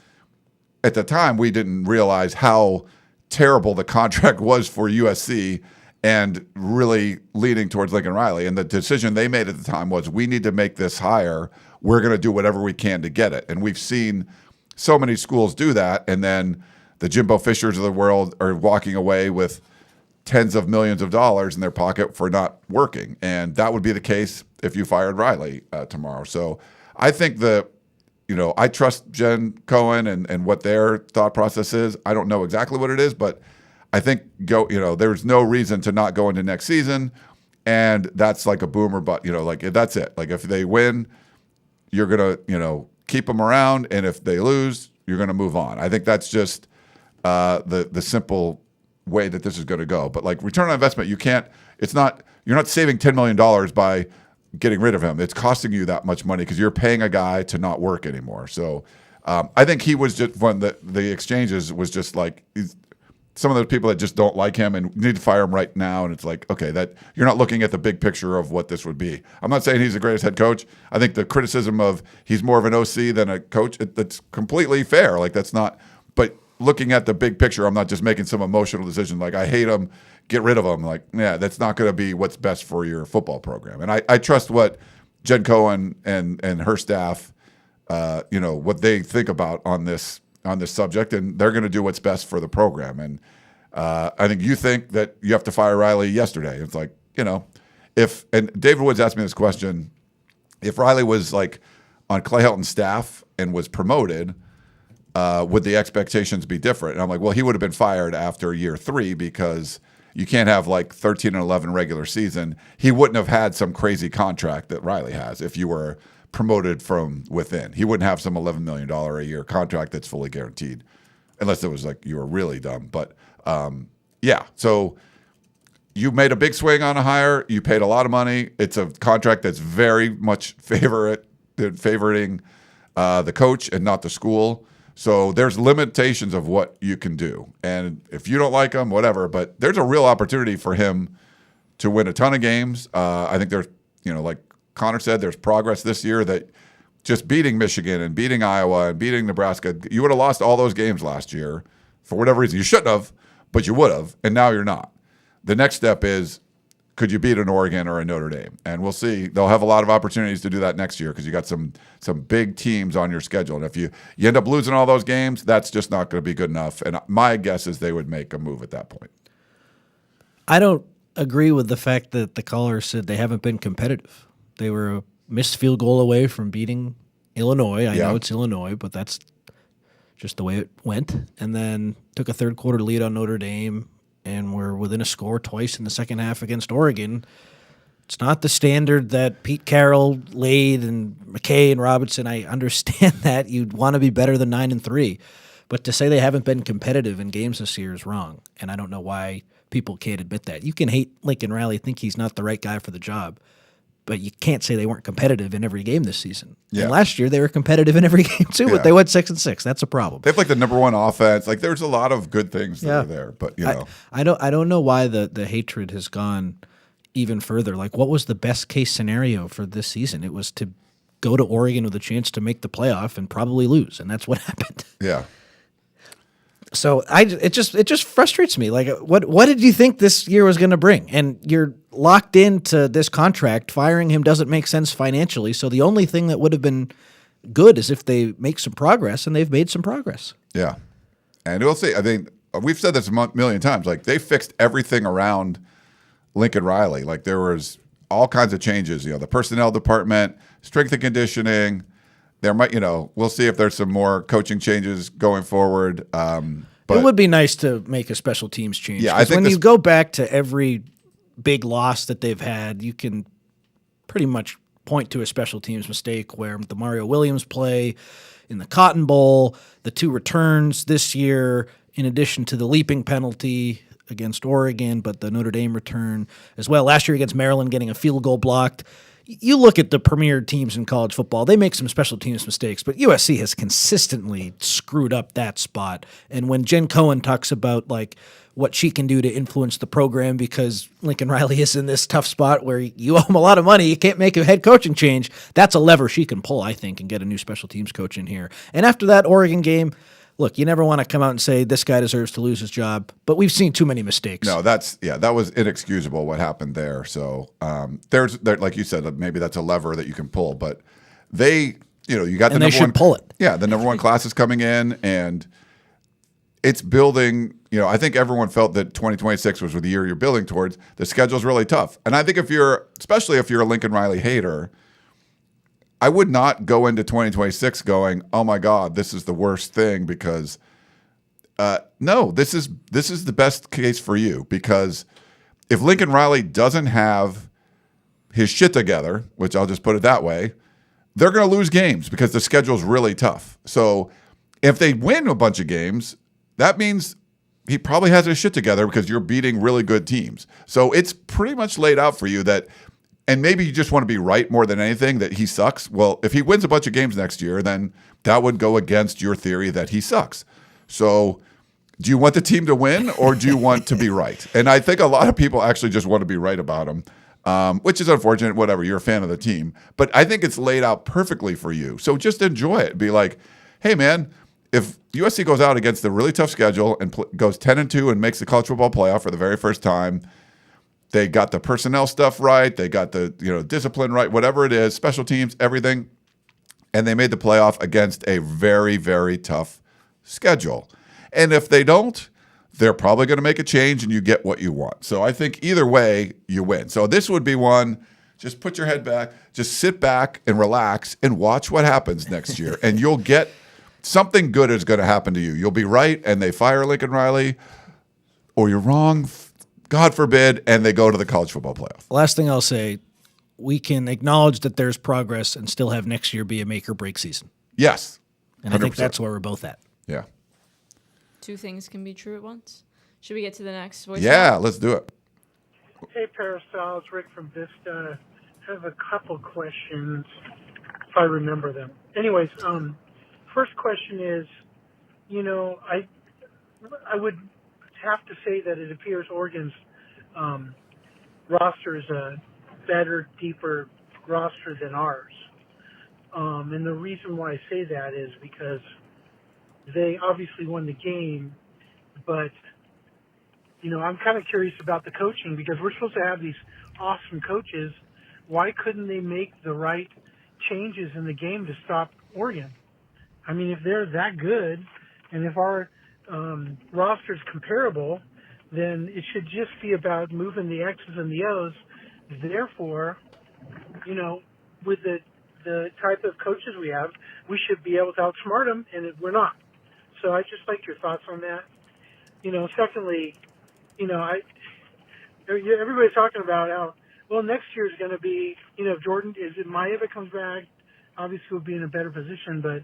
at the time, we didn't realize how terrible the contract was for USC and really leaning towards Lincoln Riley. And the decision they made at the time was, we need to make this hire. We're going to do whatever we can to get it. And we've seen so many schools do that. And then the Jimbo Fishers of the world are walking away with tens of millions of dollars in their pocket for not working. And that would be the case if you fired Riley tomorrow. So I think I trust Jen Cohen and what their thought process is. I don't know exactly what it is, but I think there's no reason to not go into next season, and that's like a boomer. But that's it. Like if they win, you're gonna keep them around, and if they lose, you're gonna move on. I think that's just the simple way that this is going to go. But like return on investment, you're not saving $10 million by getting rid of him. It's costing you that much money because you're paying a guy to not work anymore. So I think he was just one that the exchanges was just like some of those people that just don't like him and need to fire him right now. And it's like, okay, that you're not looking at the big picture of what this would be. I'm not saying he's the greatest head coach. I think the criticism of he's more of an OC than a coach, that's completely fair. Like that's not, but looking at the big picture, I'm not just making some emotional decision like I hate him, get rid of him. Like, yeah, that's not going to be what's best for your football program. And I trust what Jen Cohen and her staff, what they think about on this subject, and they're going to do what's best for the program. And I think you think that you have to fire Riley yesterday. It's like, and David Woods asked me this question, if Riley was like on Clay Helton's staff and was promoted, would the expectations be different? And I'm like, well, he would have been fired after year 3 because you can't have like 13 and 11 regular season. He wouldn't have had some crazy contract that Riley has if you were promoted from within. He wouldn't have some $11 million a year contract that's fully guaranteed, unless it was like you were really dumb. But yeah, so you made a big swing on a hire. You paid a lot of money. It's a contract that's very much favoring the coach and not the school. So there's limitations of what you can do. And if you don't like him, whatever. But there's a real opportunity for him to win a ton of games. I think there's, like Connor said, there's progress this year that just beating Michigan and beating Iowa and beating Nebraska, you would have lost all those games last year for whatever reason. You shouldn't have, but you would have, and now you're not. The next step is, could you beat an Oregon or a Notre Dame? And we'll see. They'll have a lot of opportunities to do that next year because you got some big teams on your schedule. And if you end up losing all those games, that's just not going to be good enough. And my guess is they would make a move at that point. I don't agree with the fact that the caller said they haven't been competitive. They were a missed field goal away from beating Illinois. I know it's Illinois, but that's just the way it went. And then took a third quarter lead on Notre Dame, and we're within a score twice in the second half against Oregon. It's not the standard that Pete Carroll laid and McKay and Robinson. I understand that. You'd want to be better than 9-3. But to say they haven't been competitive in games this year is wrong. And I don't know why people can't admit that. You can hate Lincoln Riley, think he's not the right guy for the job, but you can't say they weren't competitive in every game this season. Yeah. And last year they were competitive in every game too, but they went 6-6. That's a problem. They have like the number one offense. Like there's a lot of good things that are there, but I don't know why the hatred has gone even further. Like, what was the best case scenario for this season? It was to go to Oregon with a chance to make the playoff and probably lose, and that's what happened. Yeah. So it just frustrates me. Like, what did you think this year was going to bring? And you're locked into this contract. Firing him doesn't make sense financially. So the only thing that would have been good is if they make some progress, and they've made some progress. Yeah, and we'll see. I think we've said this a million times. Like, they fixed everything around Lincoln Riley. Like, there was all kinds of changes. The personnel department, strength and conditioning. There might, we'll see if there's some more coaching changes going forward. But it would be nice to make a special teams change. Yeah, I think when you go back to every big loss that they've had, you can pretty much point to a special teams mistake where the Mario Williams play in the Cotton Bowl, the 2 returns this year, in addition to the leaping penalty against Oregon, but the Notre Dame return as well. Last year against Maryland, getting a field goal blocked. You look at the premier teams in college football, they make some special teams mistakes, but USC has consistently screwed up that spot. And when Jen Cohen talks about like what she can do to influence the program because Lincoln Riley is in this tough spot where you owe him a lot of money, you can't make a head coaching change, that's a lever she can pull, I think, and get a new special teams coach in here. And after that Oregon game, look, you never want to come out and say this guy deserves to lose his job, but we've seen too many mistakes. No, that was inexcusable what happened there. So there's like you said, maybe that's a lever that you can pull, but you got the and number they should one, pull it. Yeah, the number one class is coming in, and it's building. I think everyone felt that 2026 was the year you're building towards. The schedule's really tough, and I think especially if you're a Lincoln Riley hater, I would not go into 2026 going, "Oh my God, this is the worst thing," because no, this is the best case for you, because if Lincoln Riley doesn't have his shit together, which I'll just put it that way, they're going to lose games because the schedule's really tough. So if they win a bunch of games, that means he probably has his shit together because you're beating really good teams. So it's pretty much laid out for you that. And maybe you just want to be right more than anything that he sucks. Well, if he wins a bunch of games next year, then that would go against your theory that he sucks. So do you want the team to win or do you want to be right? And I think a lot of people actually just want to be right about him, which is unfortunate. Whatever, you're a fan of the team. But I think it's laid out perfectly for you. So just enjoy it. Be like, hey, man, if USC goes out against a really tough schedule and goes 10-2 and makes the college football playoff for the very first time, they got the personnel stuff right. They got the discipline right, whatever it is, special teams, everything. And they made the playoff against a very, very tough schedule. And if they don't, they're probably going to make a change and you get what you want. So I think either way, you win. So this would be one, just put your head back, just sit back and relax and watch what happens next year. And you'll get something good is going to happen to you. You'll be right and they fire Lincoln Riley, or you're wrong, God forbid, and they go to the college football playoff. Last thing I'll say, we can acknowledge that there's progress and still have next year be a make or break season. Yes. 100%. And I think that's where we're both at. Yeah. Two things can be true at once. Should we get to the next voice? Yeah, let's do it. Hey, Peristyle, it's Rick from Vista. I have a couple questions, if I remember them. Anyways, first question is, I would have to say that it appears Oregon's roster is a better, deeper roster than ours. And the reason why I say that is because they obviously won the game, but, I'm kind of curious about the coaching because we're supposed to have these awesome coaches. Why couldn't they make the right changes in the game to stop Oregon? I mean, if they're that good and if our roster is comparable, then it should just be about moving the X's and the O's. Therefore, with the type of coaches we have, we should be able to outsmart them, and we're not. So I'd just like your thoughts on that. Secondly, everybody's talking about how, well, next year is going to be, if Maeva comes back, obviously we'll be in a better position, but,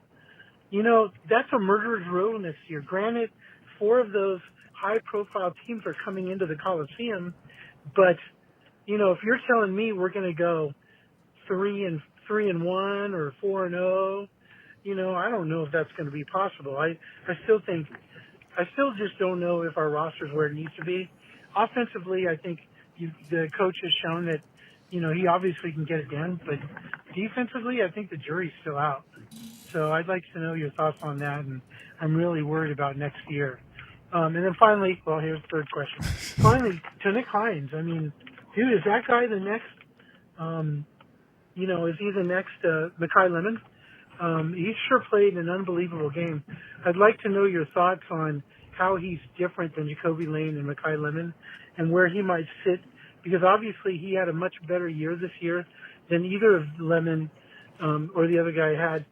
that's a murderer's row next year. Granted, 4 of those high-profile teams are coming into the Coliseum, but, if you're telling me we're going to go 3-1 or 4-0, I don't know if that's going to be possible. I still just don't know if our roster is where it needs to be. Offensively, I think the coach has shown that, he obviously can get it done, but defensively, I think the jury's still out. So I'd like to know your thoughts on that, and I'm really worried about next year. And then finally, well, here's the third question. Finally, to Nick Hines. I mean, dude, is that guy the next, is he the next Makai Lemon? He sure played an unbelievable game. I'd like to know your thoughts on how he's different than Jacoby Lane and Makai Lemon and where he might sit, because obviously he had a much better year this year than either of Lemon or the other guy had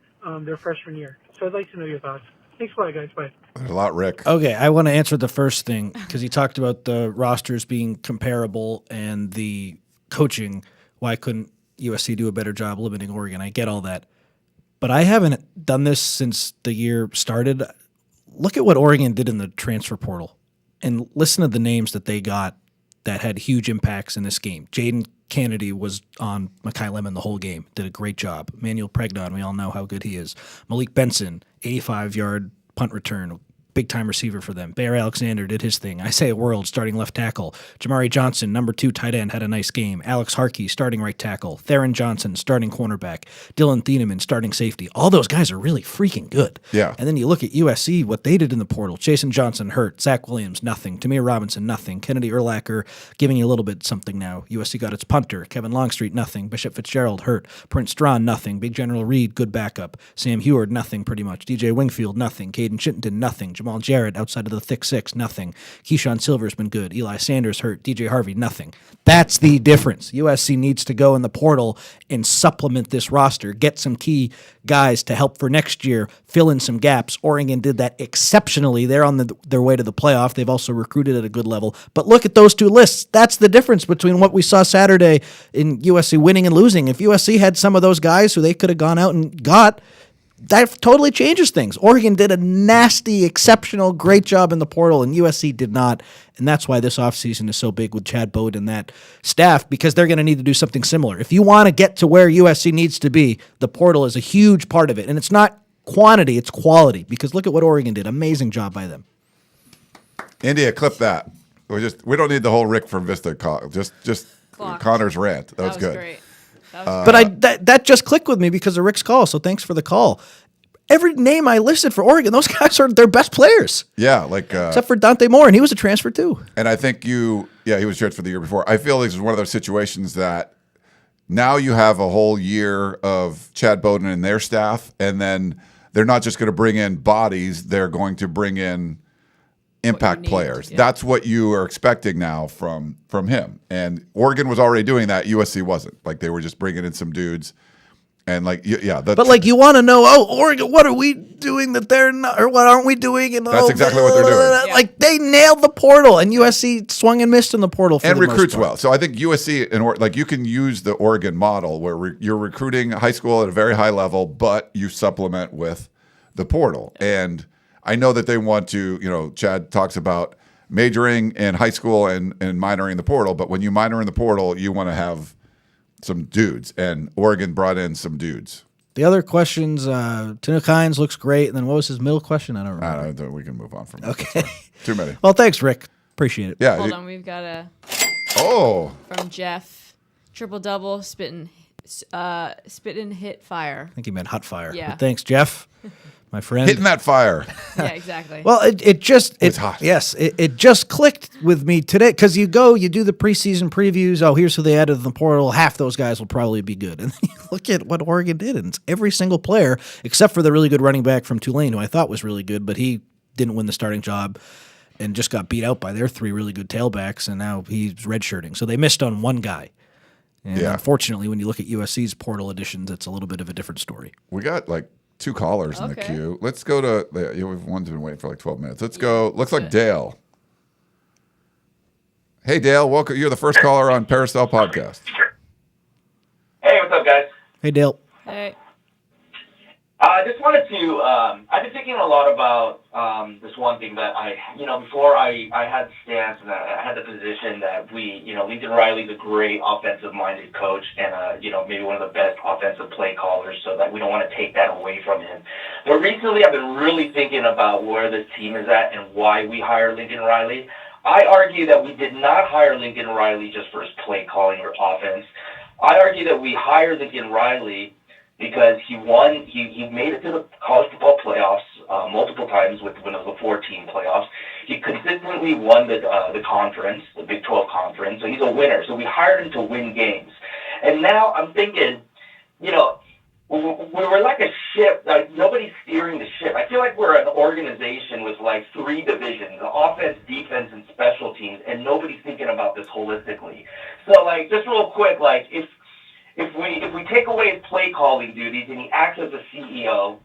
their freshman year. So I'd like to know your thoughts. Thanks a lot, guys. Bye. There's a lot, Rick. Okay, I want to answer the first thing because he talked about the rosters being comparable and the coaching. Why couldn't USC do a better job limiting Oregon? I get all that. But I haven't done this since the year started. Look at what Oregon did in the transfer portal and listen to the names that they got that had huge impacts in this game. Jaden Kennedy was on Makai Lemon the whole game, did a great job. Manuel Pregnon, we all know how good he is. Malik Benson, 85-yard punt return, big-time receiver for them. Bear Alexander did his thing. Isaiah World, starting left tackle. Jamari Johnson, number 2 tight end, had a nice game. Alex Harkey, starting right tackle. Theron Johnson, starting cornerback. Dylan Thieneman, starting safety. All those guys are really freaking good. Yeah. And then you look at USC, what they did in the portal. Jason Johnson, hurt. Zach Williams, nothing. Tamir Robinson, nothing. Kennedy Urlacher, giving you a little bit something now. USC got its punter. Kevin Longstreet, nothing. Bishop Fitzgerald, hurt. Prince Strawn, nothing. Big General Reed, good backup. Sam Heward, nothing pretty much. DJ Wingfield, nothing. Caden Chittenden, nothing. Jamal Jarrett, outside of the thick six, nothing. Keyshawn Silver's been good. Eli Sanders hurt. DJ Harvey, nothing. That's the difference. USC needs to go in the portal and supplement this roster, get some key guys to help for next year, fill in some gaps. Oregon did that exceptionally. They're on their way to the playoff. They've also recruited at a good level. But look at those two lists. That's the difference between what we saw Saturday in USC winning and losing. If USC had some of those guys who they could have gone out and got, that totally changes things. Oregon did a nasty, exceptional, great job in the portal, and USC did not. And that's why this offseason is so big with Chad Bode and that staff, because they're going to need to do something similar. If you want to get to where USC needs to be, the portal is a huge part of it. And it's not quantity, it's quality, because look at what Oregon did. Amazing job by them. India, clip that. We don't need the whole Rick from Vista call. Just Clocked. Connor's rant. That was good. Great. But that just clicked with me because of Rick's call, so thanks for the call. Every name I listed for Oregon, those guys are their best players. Yeah, like except for Dante Moore, and he was a transfer too. And I think he was transferred the year before. I feel like this is one of those situations that now you have a whole year of Chad Bowden and their staff, and then they're not just going to bring in bodies; they're going to bring in impact need, players. yeah. That's what you are expecting now from him. And Oregon was already doing that. USC wasn't. Like they were just bringing in some dudes. And like, yeah. But like you want to know, Oregon, what are we doing that they're not, or what aren't we doing? And That's exactly what they're doing. Yeah. Like they nailed the portal, and USC swung and missed in the portal for and the most recruits part. well. So I think USC and like you can use the Oregon model where you're recruiting high school at a very high level, but you supplement with the portal. And I know that they want to, Chad talks about majoring in high school and minoring in the portal, but when you minor in the portal, you want to have some dudes, and Oregon brought in some dudes. The other questions, Tino Kynes looks great, and then what was his middle question? I don't remember. I don't know, we can move on from that. Okay. Too many. Well, thanks, Rick. Appreciate it. Yeah. Hold on, we've got a from Jeff, triple double, spit and hit fire. I think he meant hot fire. Yeah. But thanks, Jeff, my friend. Hitting that fire. Yeah, exactly. Well, it's hot. Yes, it just clicked with me today because you do the preseason previews. Oh, here's who they added in the portal. Half those guys will probably be good. And then you look at what Oregon did, and it's every single player except for the really good running back from Tulane, who I thought was really good, but he didn't win the starting job and just got beat out by their three really good tailbacks, and now he's redshirting. So they missed on one guy. And unfortunately, when you look at USC's portal additions, it's a little bit of a different story. We got like 2 callers in the Okay. queue. Let's go to one's been waiting for like 12 minutes. Let's go. Looks like Dale. Hey, Dale. Welcome. You're the first caller on Peristyle Podcast. Hey, what's up, guys? Hey, Dale. Hey. I just wanted to, I've been thinking a lot about this one thing that before I had the stance and I had the position that Lincoln Riley's a great offensive-minded coach and, maybe one of the best offensive play callers, so that we don't want to take that away from him. But recently I've been really thinking about where this team is at and why we hired Lincoln Riley. I argue that we did not hire Lincoln Riley just for his play calling or offense. I argue that we hired Lincoln Riley because he made it to the college football playoffs multiple times when it was a 4-team playoffs. He consistently won the conference, the Big 12 conference, so he's a winner. So we hired him to win games. And now I'm thinking, we were like a ship, like nobody's steering the ship. I feel like we're an organization with like 3 divisions, offense, defense, and special teams, and nobody's thinking about this holistically. So like, just real quick, like if we take away his play calling duties and he acts as a CEO,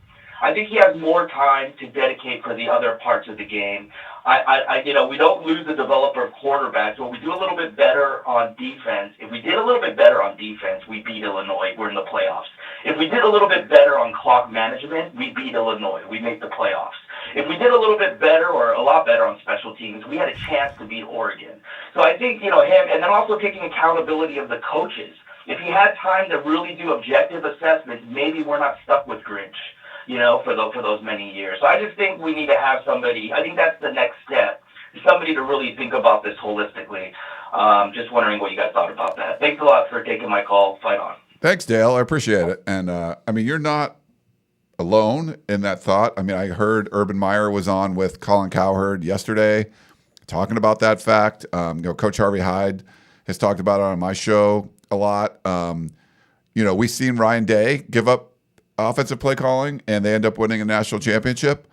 I think he has more time to dedicate for the other parts of the game. We don't lose the developer of quarterbacks, but we do a little bit better on defense. If we did a little bit better on defense, we beat Illinois. We're in the playoffs. If we did a little bit better on clock management, we beat Illinois. We make the playoffs. If we did a little bit better or a lot better on special teams, we had a chance to beat Oregon. So I think, him, and then also taking accountability of the coaches. If he had time to really do objective assessments, maybe we're not stuck with Grinch, for those many years. So I just think we need to have somebody. I think that's the next step, somebody to really think about this holistically. Just wondering what you guys thought about that. Thanks a lot for taking my call. Fight on. Thanks, Dale. I appreciate it. And you're not alone in that thought. I heard Urban Meyer was on with Colin Cowherd yesterday talking about that fact. Coach Harvey Hyde has talked about it on my show a lot. We've seen Ryan Day give up offensive play calling, and they end up winning a national championship.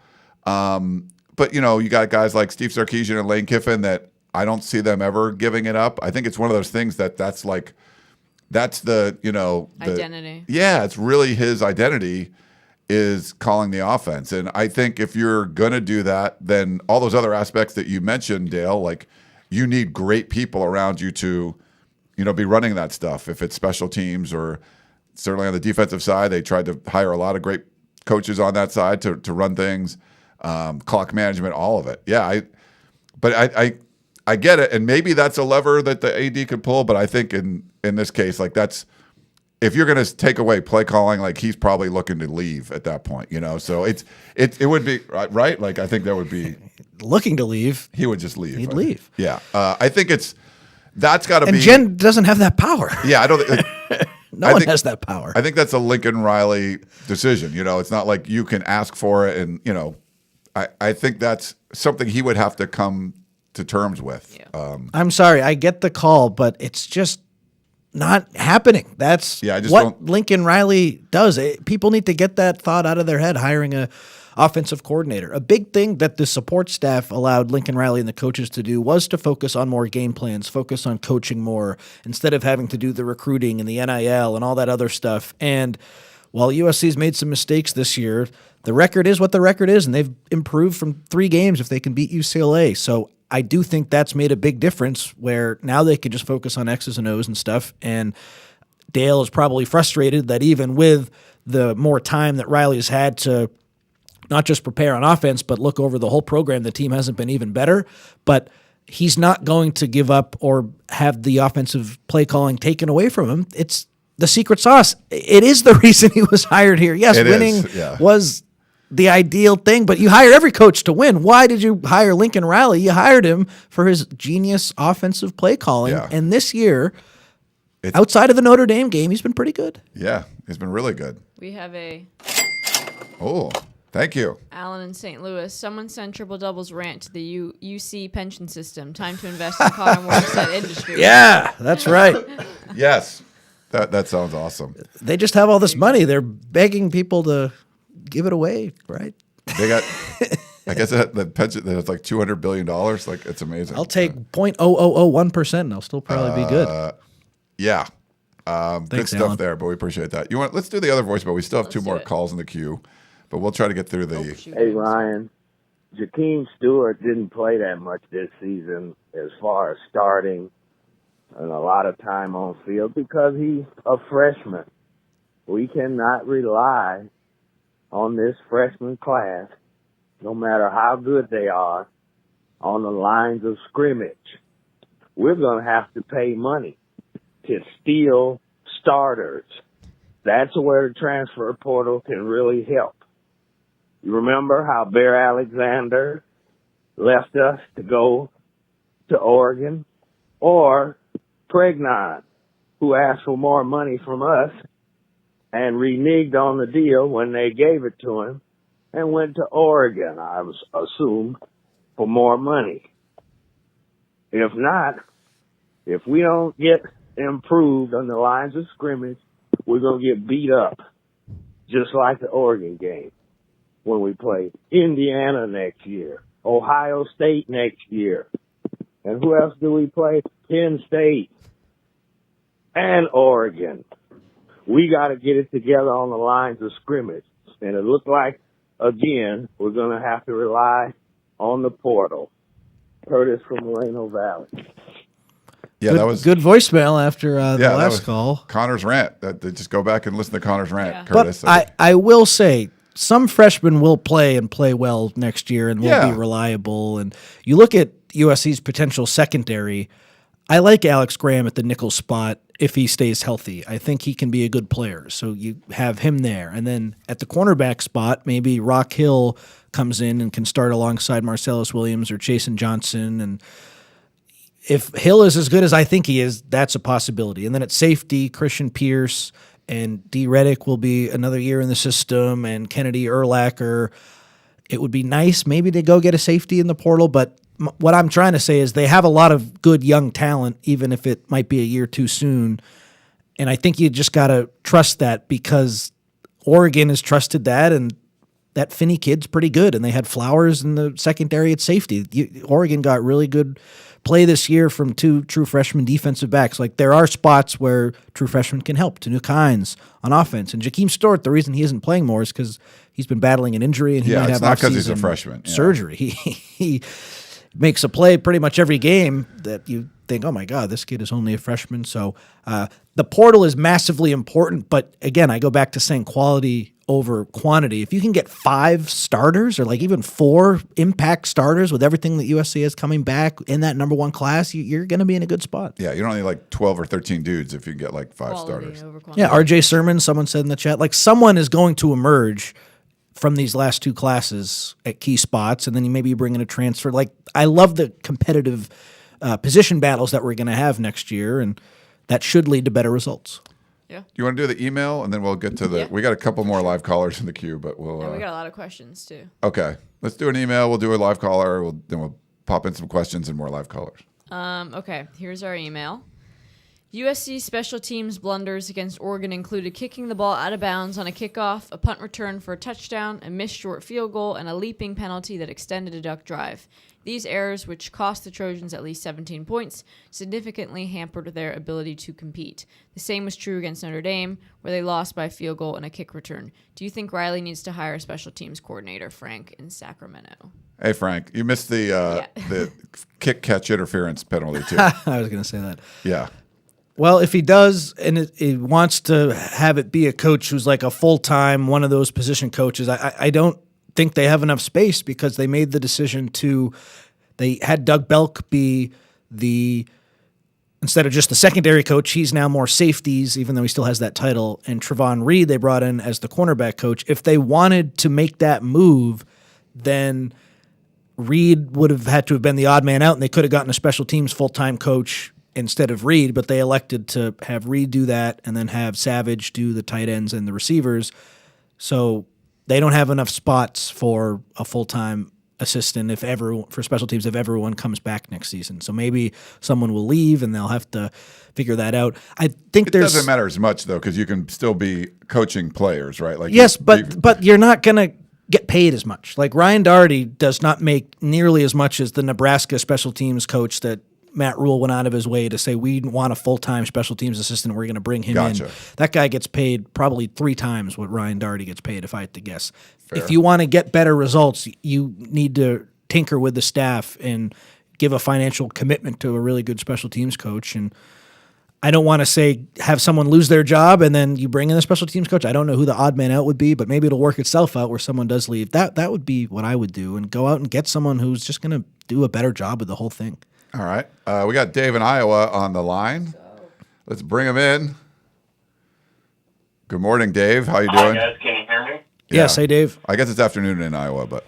But you got guys like Steve Sarkisian and Lane Kiffin that I don't see them ever giving it up. I think it's one of those things that's the Identity. Yeah, it's really his identity is calling the offense. And I think if you're going to do that, then all those other aspects that you mentioned, Dale, like you need great people around you to be running that stuff. If it's special teams or certainly on the defensive side, they tried to hire a lot of great coaches on that side to run things, clock management, all of it. Yeah, I get it, and maybe that's a lever that the AD could pull. But I think in this case, like that's if you're going to take away play calling, like he's probably looking to leave at that point. So it would be right. Like I think that would be Looking to leave. he would just leave. He'd leave. Yeah, I think that's got to be. And Jen doesn't have that power. Yeah, I don't. No one has that power. I think that's a Lincoln Riley decision. It's not like you can ask for it, and I think that's something he would have to come to terms with. Yeah. I'm sorry, I get the call, but it's just not happening. That's Yeah, I just what don't- Lincoln Riley does. People need to get that thought out of their head. Hiring a offensive coordinator. A big thing that the support staff allowed Lincoln Riley and the coaches to do was to focus on more game plans, focus on coaching more, instead of having to do the recruiting and the NIL and all that other stuff. And while USC's made some mistakes this year, the record is what the record is, and they've improved from 3 games if they can beat UCLA. So I do think that's made a big difference where now they can just focus on X's and O's and stuff. And Dale is probably frustrated that even with the more time that Riley's had to not just prepare on offense, but look over the whole program, the team hasn't been even better. But he's not going to give up or have the offensive play calling taken away from him. It's the secret sauce. It is the reason he was hired here. Yes, winning was the ideal thing, but you hire every coach to win. Why did you hire Lincoln Riley? You hired him for his genius offensive play calling. Yeah. And this year, outside of the Notre Dame game, he's been pretty good. Yeah, he's been really good. We have a Oh, thank you. Alan in St. Louis. Someone send triple doubles rant to the UC pension system. Time to invest in Connor Morrissette industry. Yeah, that's right. Yes, that sounds awesome. They just have all this money. They're begging people to give it away, right? They got, I guess the pension that's like $200 billion. Like, it's amazing. I'll take 0.0001% and I'll still probably be good. Yeah. Thanks, good stuff Alan. there, but we appreciate that. Let's do the other voicemail. We still have Let's 2 do more it. calls in the queue, but we'll try to get through the. Hey, Ryan. Jakeem Stewart didn't play that much this season as far as starting and a lot of time on field because he's a freshman. We cannot rely on this freshman class, no matter how good they are, on the lines of scrimmage. We're going to have to pay money to steal starters. That's where the transfer portal can really help. You remember how Bear Alexander left us to go to Oregon? Or Pregnon, who asked for more money from us and reneged on the deal when they gave it to him and went to Oregon, I assume, for more money. If not, if we don't get improved on the lines of scrimmage, we're going to get beat up, just like the Oregon game when we play Indiana next year, Ohio State next year. And who else do we play? Penn State and Oregon. We got to get it together on the lines of scrimmage. And it looked like, again, we're going to have to rely on the portal. Curtis from Moreno Valley. Yeah, that was good voicemail after the that last was call. Connor's rant. Just go back and listen to Connor's rant, Yeah. Curtis. But I will say, some freshmen will play and play well next year and will be reliable. And you look at USC's potential secondary, I like Alex Graham at the nickel spot if he stays healthy. I think he can be a good player. So you have him there. And then at the cornerback spot, maybe Rock Hill comes in and can start alongside Marcellus Williams or Chasen Johnson. And if Hill is as good as I think he is, that's a possibility. And then at safety, Christian Pierce and D. Reddick will be another year in the system, and Kennedy Urlacher. It would be nice maybe to go get a safety in the portal, but what I'm trying to say is they have a lot of good young talent, even if it might be a year too soon. And I think you just got to trust that because Oregon has trusted that, and that Finney kid's pretty good, and they had Flowers in the secondary at safety. Oregon got really good play this year from 2 true freshman defensive backs. Like, there are spots where true freshmen can help. Tanuk Hines on offense. And Jakeem Stewart, the reason he isn't playing more is because he's been battling an injury, and he might have it's not because he's a off-season freshman. Yeah. surgery. He makes a play pretty much every game that you think, oh my God, this kid is only a freshman. So the portal is massively important. But again, I go back to saying quality over quantity. If you can get 5 starters or like even 4 impact starters with everything that USC is coming back in that number 1 class, you're going to be in a good spot. Yeah, you don't need like 12 or 13 dudes if you get like 5 Quality starters. over quantity. Yeah, RJ Sermon, someone said in the chat, like someone is going to emerge from these last 2 classes at key spots, and then maybe you bring in a transfer. Like, I love the competitive position battles that we're going to have next year, and that should lead to better results. Yeah. You want to do the email, and then we'll get to the. Yeah. We got a couple more live callers in the queue, but we'll. And we got a lot of questions too. Okay, let's do an email. We'll do a live caller. Then we'll pop in some questions and more live callers. Okay, here's our email. USC special teams blunders against Oregon included kicking the ball out of bounds on a kickoff, a punt return for a touchdown, a missed short field goal, and a leaping penalty that extended a duck drive. These errors, which cost the Trojans at least 17 points, significantly hampered their ability to compete. The same was true against Notre Dame, where they lost by a field goal and a kick return. Do you think Riley needs to hire a special teams coordinator, Frank, in Sacramento? Hey, Frank, you missed the kick-catch interference penalty, too. I was going to say that. Yeah. Well, if he does and it wants to have it be a coach who's like a full-time, one of those position coaches, I don't think they have enough space because they made the decision they had Doug Belk be instead of just the secondary coach, he's now more safeties, even though he still has that title, and Trevon Reed they brought in as the cornerback coach. If they wanted to make that move, then Reed would have had to have been the odd man out, and they could have gotten a special teams full-time coach instead of Reed, but they elected to have Reed do that and then have Savage do the tight ends and the receivers. So they don't have enough spots for a full-time assistant for special teams if everyone comes back next season. So maybe someone will leave and they'll have to figure that out. I think it doesn't matter as much though because you can still be coaching players, right? Like yes, but you're not going to get paid as much. Like Ryan Doherty does not make nearly as much as the Nebraska special teams coach that Matt Rule went out of his way to say we want a full-time special teams assistant. We're going to bring him in. That guy gets paid probably 3 times what Ryan Doherty gets paid, if I had to guess. Fair. If you want to get better results, you need to tinker with the staff and give a financial commitment to a really good special teams coach. And I don't want to say have someone lose their job and then you bring in a special teams coach. I don't know who the odd man out would be, but maybe it'll work itself out where someone does leave. That would be what I would do, and go out and get someone who's just going to do a better job with the whole thing. All right. We got Dave in Iowa on the line. Let's bring him in. Good morning, Dave. How you doing? Hi, guys. Can you hear me? Yes. Hey, Dave. I guess it's afternoon in Iowa, but.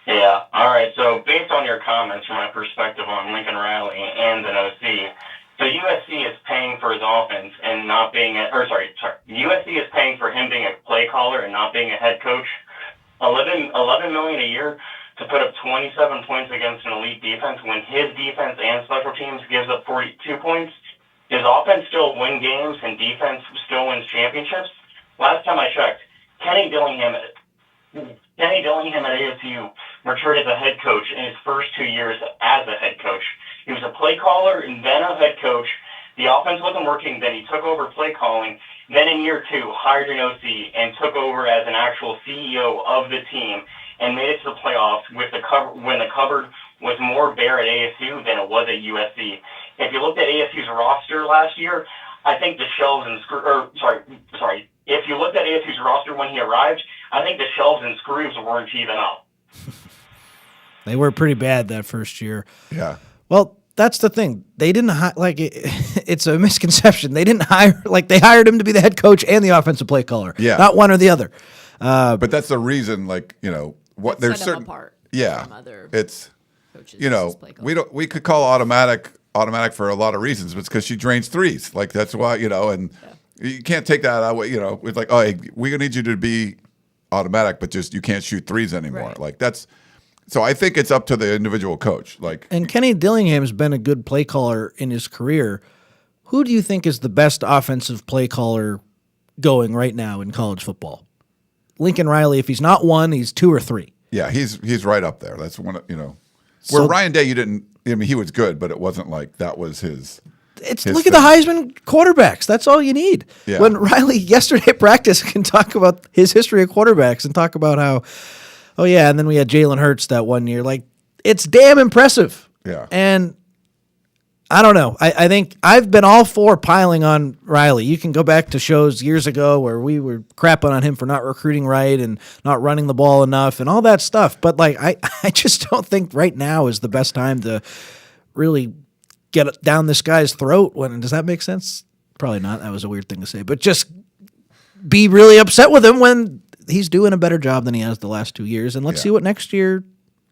Yeah. All right. So based on your comments from my perspective on Lincoln Riley and an OC, so USC is paying for his offense and not being USC is paying for him being a play caller and not being a head coach. $11 million a year to put up 27 points against an elite defense when his defense and special teams gives up 42 points. His offense still win games and defense still wins championships. Last time I checked, Kenny Dillingham at ASU matured as a head coach in his first 2 years as a head coach. He was a play caller and then a head coach. The offense wasn't working, then he took over play calling. Then in year 2, hired an OC and took over as an actual CEO of the team and made it to the playoffs with when the cupboard was more bare at ASU than it was at USC. If you looked at ASU's roster last year, I think the shelves and if you looked at ASU's roster when he arrived, I think the shelves and screws weren't even up. They were pretty bad that first year. Yeah. Well, that's the thing. They didn't it's a misconception. They didn't they hired him to be the head coach and the offensive play caller. Yeah. Not one or the other. But that's the reason, what there's set certain him apart from other it's coaches. we could call automatic for a lot of reasons, but it's because she drains threes. Like that's why and you can't take that out. It's like, oh, hey, we're gonna need you to be automatic, but just you can't shoot threes anymore. Right. Like that's. So I think it's up to the individual coach. And Kenny Dillingham has been a good play caller in his career. Who do you think is the best offensive play caller going right now in college football? Lincoln Riley, if he's not 1, he's 2 or 3. Yeah, he's right up there. That's one. So, where Ryan Day, he was good, but it wasn't like that was his. Look at the Heisman quarterbacks. That's all you need. Yeah. When Riley yesterday at practice can talk about his history of quarterbacks and talk about how, oh yeah, and then we had Jalen Hurts that one year. Like, it's damn impressive. Yeah. And I don't know. I think I've been all for piling on Riley. You can go back to shows years ago where we were crapping on him for not recruiting right and not running the ball enough and all that stuff. But I just don't think right now is the best time to really get down this guy's throat. Does that make sense? Probably not. That was a weird thing to say. But just be really upset with him when he's doing a better job than he has the last 2 years. And let's see what next year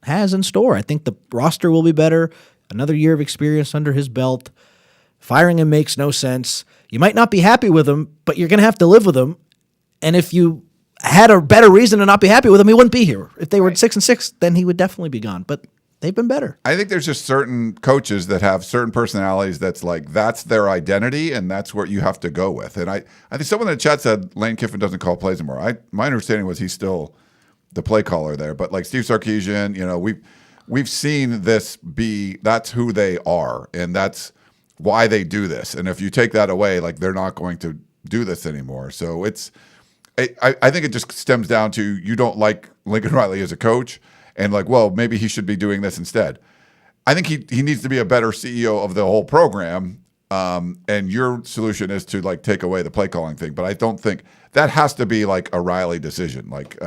has in store. I think the roster will be better. Another year of experience under his belt. Firing him makes no sense. You might not be happy with him, but you're going to have to live with him. And if you had a better reason to not be happy with him, he wouldn't be here. If they were 6-6, then he would definitely be gone. But they've been better. I think there's just certain coaches that have certain personalities that's like that's their identity and that's what you have to go with. And I think someone in the chat said Lane Kiffin doesn't call plays anymore. My understanding was he's still the play caller there, but like Steve Sarkisian, we've seen this be that's who they are and that's why they do this. And if you take that away, like they're not going to do this anymore. So I think it just stems down to you don't like Lincoln Riley as a coach. And like, well, maybe he should be doing this instead. I think he needs to be a better CEO of the whole program. And your solution is to like take away the play calling thing. But I don't think that has to be like a Riley decision. Like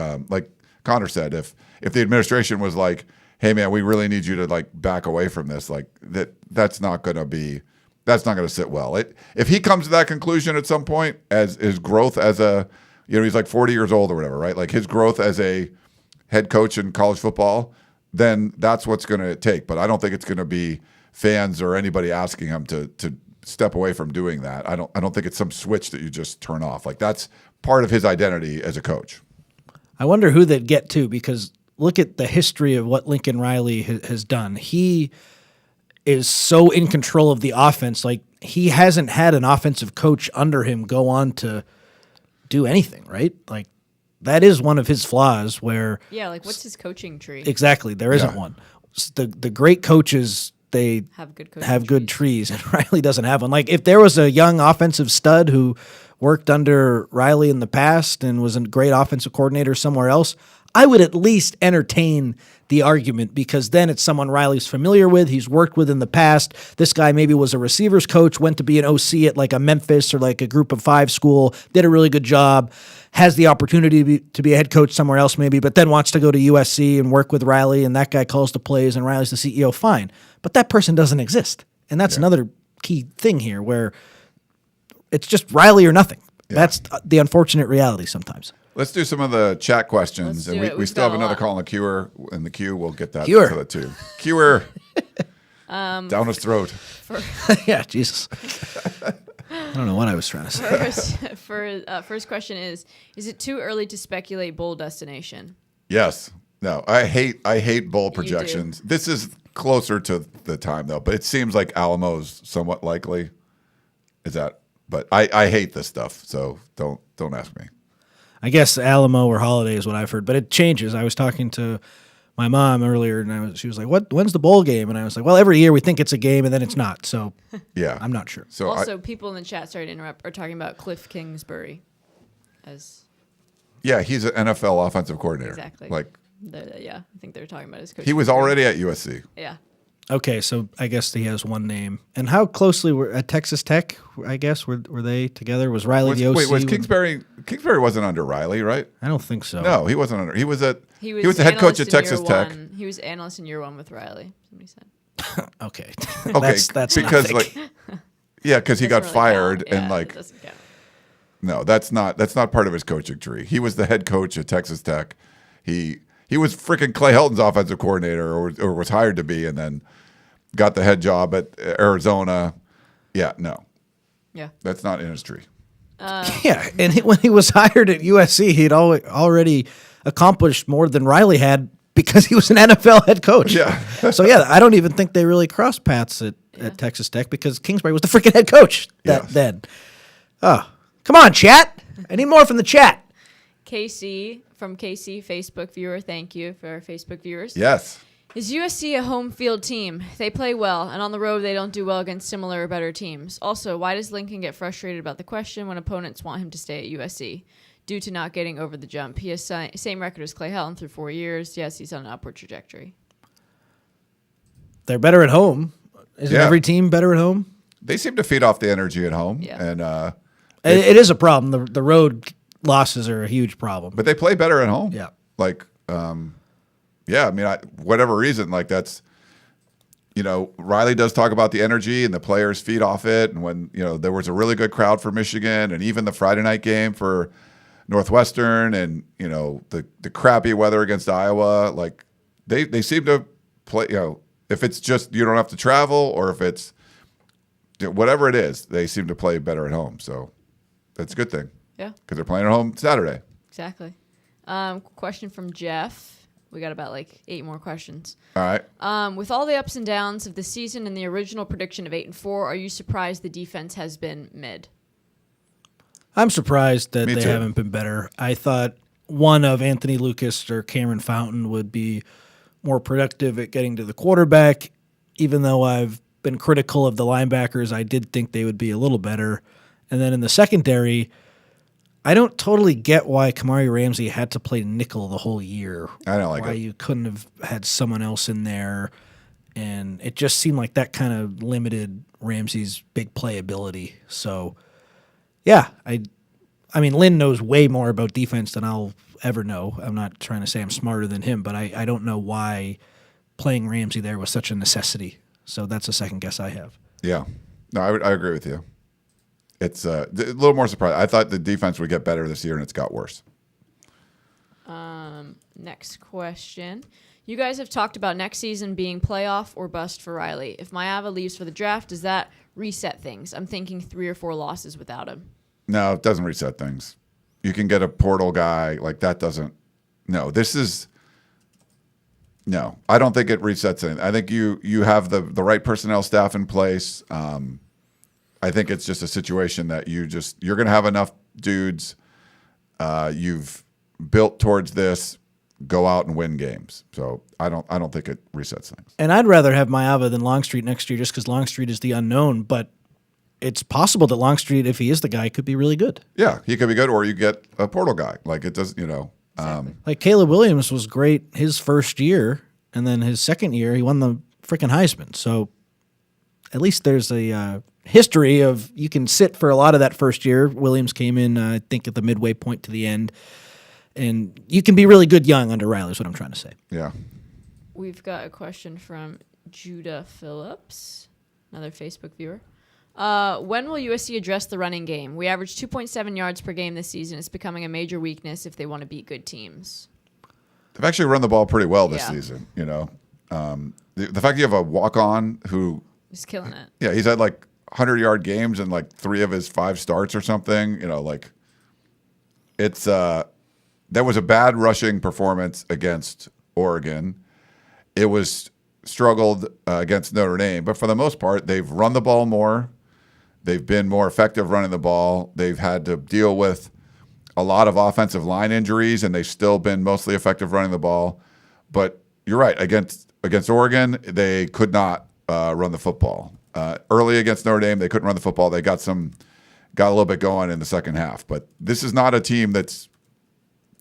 Connor said, if the administration was like, hey man, we really need you to like back away from this, like that's not going to sit well. If he comes to that conclusion at some point as his growth as he's like 40 years old or whatever, right? Like his growth as a head coach in college football, then that's what's going to take. But I don't think it's going to be fans or anybody asking him to step away from doing that. I don't think it's some switch that you just turn off. Like that's part of his identity as a coach. I wonder who they'd get to, because look at the history of what Lincoln Riley has done. He is so in control of the offense. Like he hasn't had an offensive coach under him go on to do anything, right? Like that is one of his flaws where like what's his coaching tree? Exactly. There isn't one. The great coaches, they have good trees, and Riley doesn't have one. Like if there was a young offensive stud who worked under Riley in the past and was a great offensive coordinator somewhere else, I would at least entertain the argument, because then it's someone Riley's familiar with, he's worked with in the past. This guy maybe was a receivers coach, went to be an OC at like a Memphis or like a group of 5 school, did a really good job, has the opportunity to be a head coach somewhere else maybe, but then wants to go to USC and work with Riley, and that guy calls the plays and Riley's the CEO, fine. But that person doesn't exist. And that's another key thing here where it's just Riley or nothing. Yeah. That's the unfortunate reality sometimes. Let's do some of the chat questions, and we still have another call in the queue. We'll get that Queuer. to the too. Queuer. Down his throat. Yeah, Jesus. I don't know what I was trying to say. First question is it too early to speculate bowl destination? Yes. No, I hate bowl projections. This is closer to the time though, but it seems like Alamo's somewhat likely. But I hate this stuff, so don't ask me. I guess Alamo or Holiday is what I've heard, but it changes. I was talking to my mom earlier, and she was like, "When's the bowl game?" And I was like, "Well, every year we think it's a game, and then it's not." So yeah, I'm not sure. So also, people in the chat, sorry to interrupt, are talking about Cliff Kingsbury as. Yeah, he's an NFL offensive coordinator. Exactly. I think they're talking about his coach. He was already at USC. Yeah. Okay, so I guess he has one name. And how closely were at Texas Tech? I guess were they together? Was Riley the OC? Wait, was Kingsbury? Kingsbury wasn't under Riley, right? I don't think so. No, he wasn't under. He was the head coach at Texas Tech. He was analyst in year 1 with Riley. Somebody said. Okay. That's because because he got fired and like. Doesn't count. No, that's not part of his coaching tree. He was the head coach at Texas Tech. He was freaking Clay Helton's offensive coordinator, or was hired to be, and then got the head job at Arizona. Yeah, no. Yeah. That's not in his tree. Yeah, and when he was hired at USC, he'd already accomplished more than Riley had because he was an NFL head coach. Yeah. So, I don't even think they really crossed paths at Texas Tech because Kingsbury was the freaking head coach then. Oh, come on, chat. I need more from the chat. KC Facebook viewer, thank you for our Facebook viewers. Yes. Is USC a home field team? They play well, and on the road they don't do well against similar or better teams. Also, why does Lincoln get frustrated about the question when opponents want him to stay at USC? Due to not getting over the jump. He has same record as Clay Helton through 4 years. Yes, he's on an upward trajectory. They're better at home. Isn't every team better at home? They seem to feed off the energy at home. Yeah. And it is a problem. The road losses are a huge problem. But they play better at home. Yeah. I mean, whatever reason, like that's, Riley does talk about the energy and the players feed off it. And when, there was a really good crowd for Michigan and even the Friday night game for Northwestern and, the crappy weather against Iowa, like they seem to play, if it's just you don't have to travel or if it's whatever it is, they seem to play better at home. So that's a good thing. Yeah. Because they're playing at home Saturday. Exactly. Question from Jeff. We got about 8 more questions. All right. With all the ups and downs of the season and the original prediction of 8-4, are you surprised the defense has been mid? I'm surprised that Me they too. haven't been better. I thought one of Anthony Lucas or Cameron Fountain would be more productive at getting to the quarterback. Even though I've been critical of the linebackers, I did think they would be a little better. And then in the secondary, I don't totally get why Kamari Ramsey had to play nickel the whole year. I don't like why it. you couldn't have had someone else in there. And it just seemed like that kind of limited Ramsey's big playability. So, yeah, I mean, Lynn knows way more about defense than I'll ever know. I'm not trying to say I'm smarter than him, but I don't know why playing Ramsey there was such a necessity. So that's a second guess I have. Yeah. No, I agree with you. It's a little more surprising. I thought the defense would get better this year, and it's got worse. Next question. You guys have talked about next season being playoff or bust for Riley. If Maeva leaves for the draft, does that reset things? I'm thinking 3 or 4 losses without him. No, it doesn't reset things. You can get a portal guy like that. Doesn't. No, this is. No, I don't think it resets anything. I think you have the right personnel staff in place. I think it's just a situation that you're going to have enough dudes. You've built towards this. Go out and win games. So I don't think it resets things. And I'd rather have Maeva than Longstreet next year just because Longstreet is the unknown. But it's possible that Longstreet, if he is the guy, could be really good. Yeah, he could be good, or you get a portal guy. Like it does, Like Caleb Williams was great his first year, and then his second year he won the freaking Heisman. So at least there's a history of you can sit for a lot of that first year. Williams came in, I think, at the midway point to the end. And you can be really good young under Riley is what I'm trying to say. Yeah. We've got a question from Judah Phillips, another Facebook viewer. When will USC address the running game? We average 2.7 yards per game this season. It's becoming a major weakness if they want to beat good teams. They've actually run the ball pretty well this Yeah. season, The fact that you have a walk-on who He's killing it. yeah, he's had 100-yard games in 3 of his 5 starts or something, it's that was a bad rushing performance against Oregon. It was struggled against Notre Dame, but for the most part, they've run the ball more. They've been more effective running the ball. They've had to deal with a lot of offensive line injuries, and they've still been mostly effective running the ball. But you're right, against Oregon, they could not run the football. Early against Notre Dame, they couldn't run the football. They got a little bit going in the second half. But this is not a team that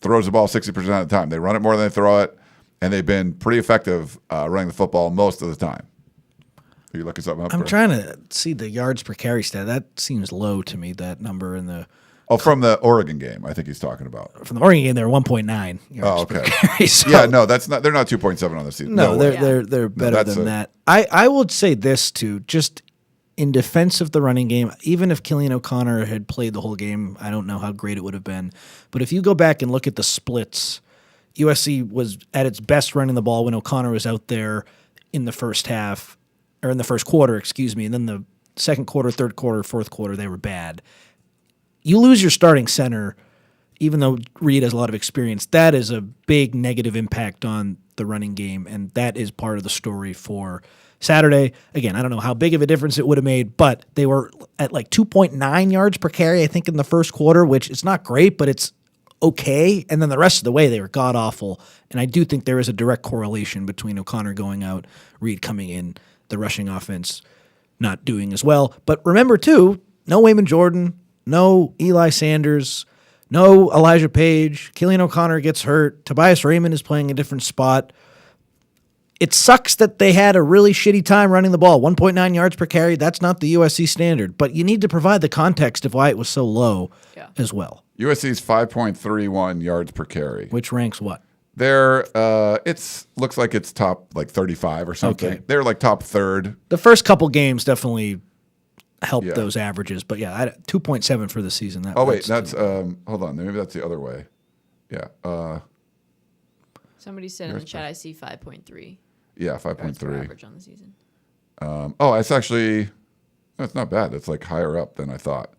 throws the ball 60% of the time. They run it more than they throw it, and they've been pretty effective running the football most of the time. Are you looking something up? I'm trying to see the yards per carry stat. That seems low to me, that number in the from the Oregon game, I think he's talking about. from the Oregon game. They're 1.9 yards per carry. So Yeah, no, that's not. They're not 2.7 on the season. no, way. they're better that's than that. I would say this too, just in defense of the running game. Even if Killian O'Connor had played the whole game, I don't know how great it would have been. But if you go back and look at the splits, USC was at its best running the ball when O'Connor was out there in the first half, or in the first quarter, excuse me, and then the second quarter, third quarter, fourth quarter, they were bad. You lose your starting center, even though Reed has a lot of experience. That is a big negative impact on the running game, and that is part of the story for Saturday. Again, I don't know how big of a difference it would have made, but they were at 2.9 yards per carry, I think, in the first quarter, which it's not great, but it's okay. And then the rest of the way, they were god-awful. And I do think there is a direct correlation between O'Connor going out, Reed coming in, the rushing offense not doing as well. But remember, too, no Wayman Jordan, no Eli Sanders, no Elijah Page. Killian O'Connor gets hurt. Tobias Raymond is playing a different spot. It sucks that they had a really shitty time running the ball. 1.9 yards per carry, that's not the USC standard. But you need to provide the context of why it was so low as well. USC's 5.31 yards per carry. Which ranks what? They're looks like it's top 35 or something. Okay. They're top third. The first couple games definitely helped those averages. But yeah, 2.7 for the season. That's hold on. Maybe that's the other way. Yeah. Somebody said in the chat, I see 5.3. Yeah, yards per 5.3. average on the season. It's actually that's not bad. It's higher up than I thought.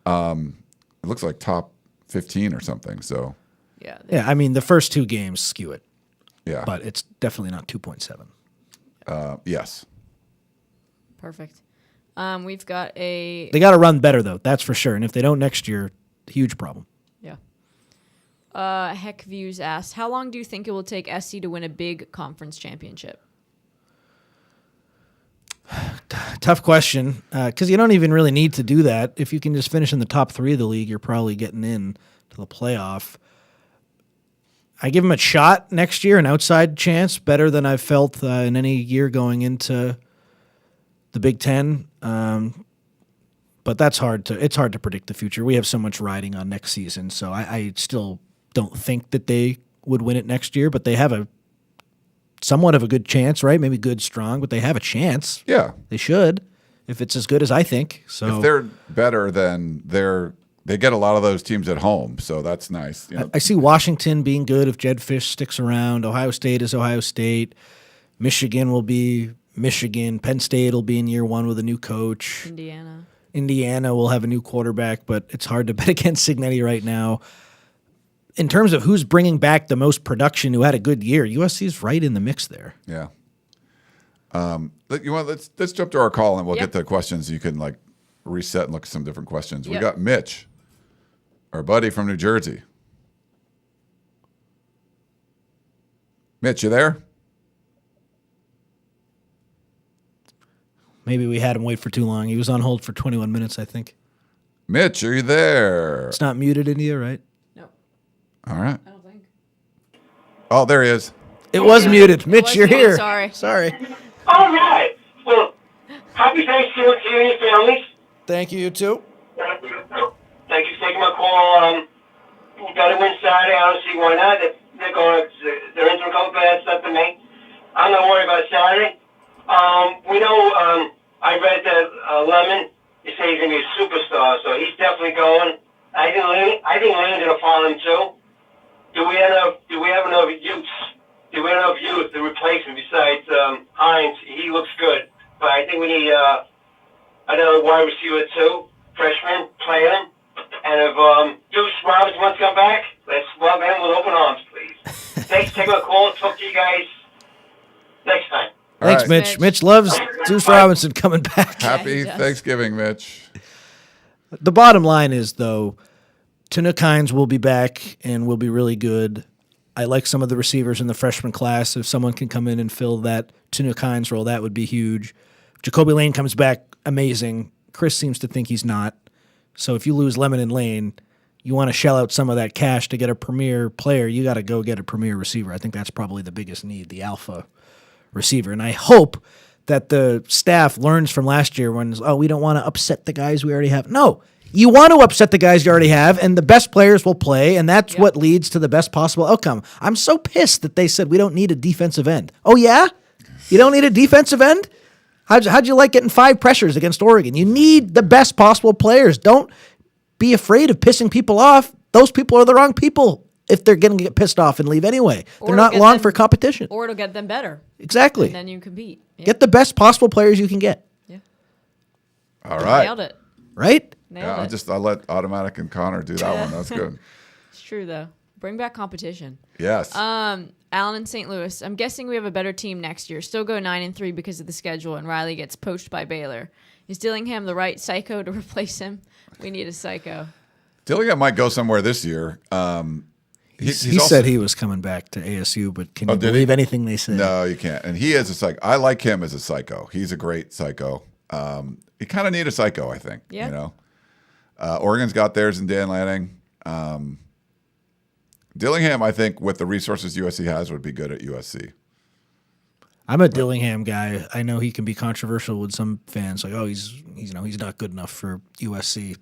It looks like top 15 or something. So Yeah. Yeah, I mean, the first two games skew it. Yeah. But it's definitely not 2.7. Yes. Perfect. We've got a They got to run better, though. That's for sure. And if they don't next year, huge problem. yeah. Heck Views asks, how long do you think it will take SC to win a big conference championship? Tough question, because you don't even really need to do that. If you can just finish in the top 3 of the league, you're probably getting in to the playoff. I give them a shot next year, an outside chance, better than I've felt in any year going into the Big Ten. But it's hard to predict the future. We have so much riding on next season, so I still don't think that they would win it next year, but they have a somewhat of a good chance, right? Maybe good, strong, but they have a chance. Yeah. They should, if it's as good as I think. So If they're better, then they get a lot of those teams at home, so that's nice. You know, I see Washington being good if Jed Fish sticks around. Ohio State is Ohio State. Michigan will be Michigan. Penn State will be in year 1 with a new coach. Indiana will have a new quarterback, but it's hard to bet against Cignetti right now. In terms of who's bringing back the most production, who had a good year, USC's right in the mix there. yeah. Let's jump to our call and we'll Yep. get to questions. You can like reset and look at some different questions. We Yep. got Mitch, our buddy from New Jersey. Mitch, you there? Maybe we had him wait for too long. He was on hold for 21 minutes, I think. Mitch, are you there? It's not muted, India, right? No, All right. I don't think. Oh, there he is. It was muted. Mitch, was you're muted, here. sorry. Sorry. All right. Well, happy Thanksgiving to you and your families. Thank you too. Thank you for taking my call. We got to win Saturday. I don't see why not. They're interim coach, but that's up to me. I'm not worried about Saturday. We know. I read that Lemon. He said he's gonna be a superstar, so he's definitely going. I think Lane's gonna follow him too. Do we have enough youth? Do we have enough youth to replace him besides Hines? He looks good, but I think we need another wide receiver too, freshman, play him. And if Deuce Robinson wants to come back, let's welcome him with open arms, please. Thanks for taking my call. Talk to you guys next time. All Thanks, right. Mitch. Mitch loves Zeus Robinson coming back. Happy he does. Thanksgiving, Mitch. The bottom line is, though, Tinook Hines will be back and will be really good. I like some of the receivers in the freshman class. If someone can come in and fill that Tinook Hines role, that would be huge. Jacoby Lane comes back, amazing. Chris seems to think he's not. So if you lose Lemon and Lane, you want to shell out some of that cash to get a premier player, you got to go get a premier receiver. I think that's probably the biggest need, the alpha receiver. And I hope that the staff learns from last year when, we don't want to upset the guys we already have. No, you want to upset the guys you already have, and the best players will play, and that's what leads to the best possible outcome. I'm so pissed that they said we don't need a defensive end. Oh, yeah? You don't need a defensive end? How'd you like getting 5 pressures against Oregon? You need the best possible players. Don't be afraid of pissing people off. Those people are the wrong people if they're going to get pissed off and leave anyway. Or They're it'll not get long them- for competition. Or it'll get them better, Exactly. and then you compete. Yeah. Get the best possible players you can get, All right. Nailed it. right? Nailed it. I'll let Automatic and Connor do that one. That's good. It's true though. Bring back competition. Yes. Alan in St. Louis. I'm guessing we have a better team next year. Still go 9-3 because of the schedule, and Riley gets poached by Baylor. Is Dillingham the right psycho to replace him? We need a psycho. Dillingham might go somewhere this year. He also- said he was coming back to ASU, but can you did he? believe anything they say? No, you can't. And he is a psycho. I like him as a psycho. He's a great psycho. You kind of need a psycho, I think. Yeah. You know, Oregon's got theirs in Dan Lanning. Dillingham, I think, with the resources USC has, would be good at USC. I'm a Dillingham guy. I know he can be controversial with some fans, like, he's not good enough for USC.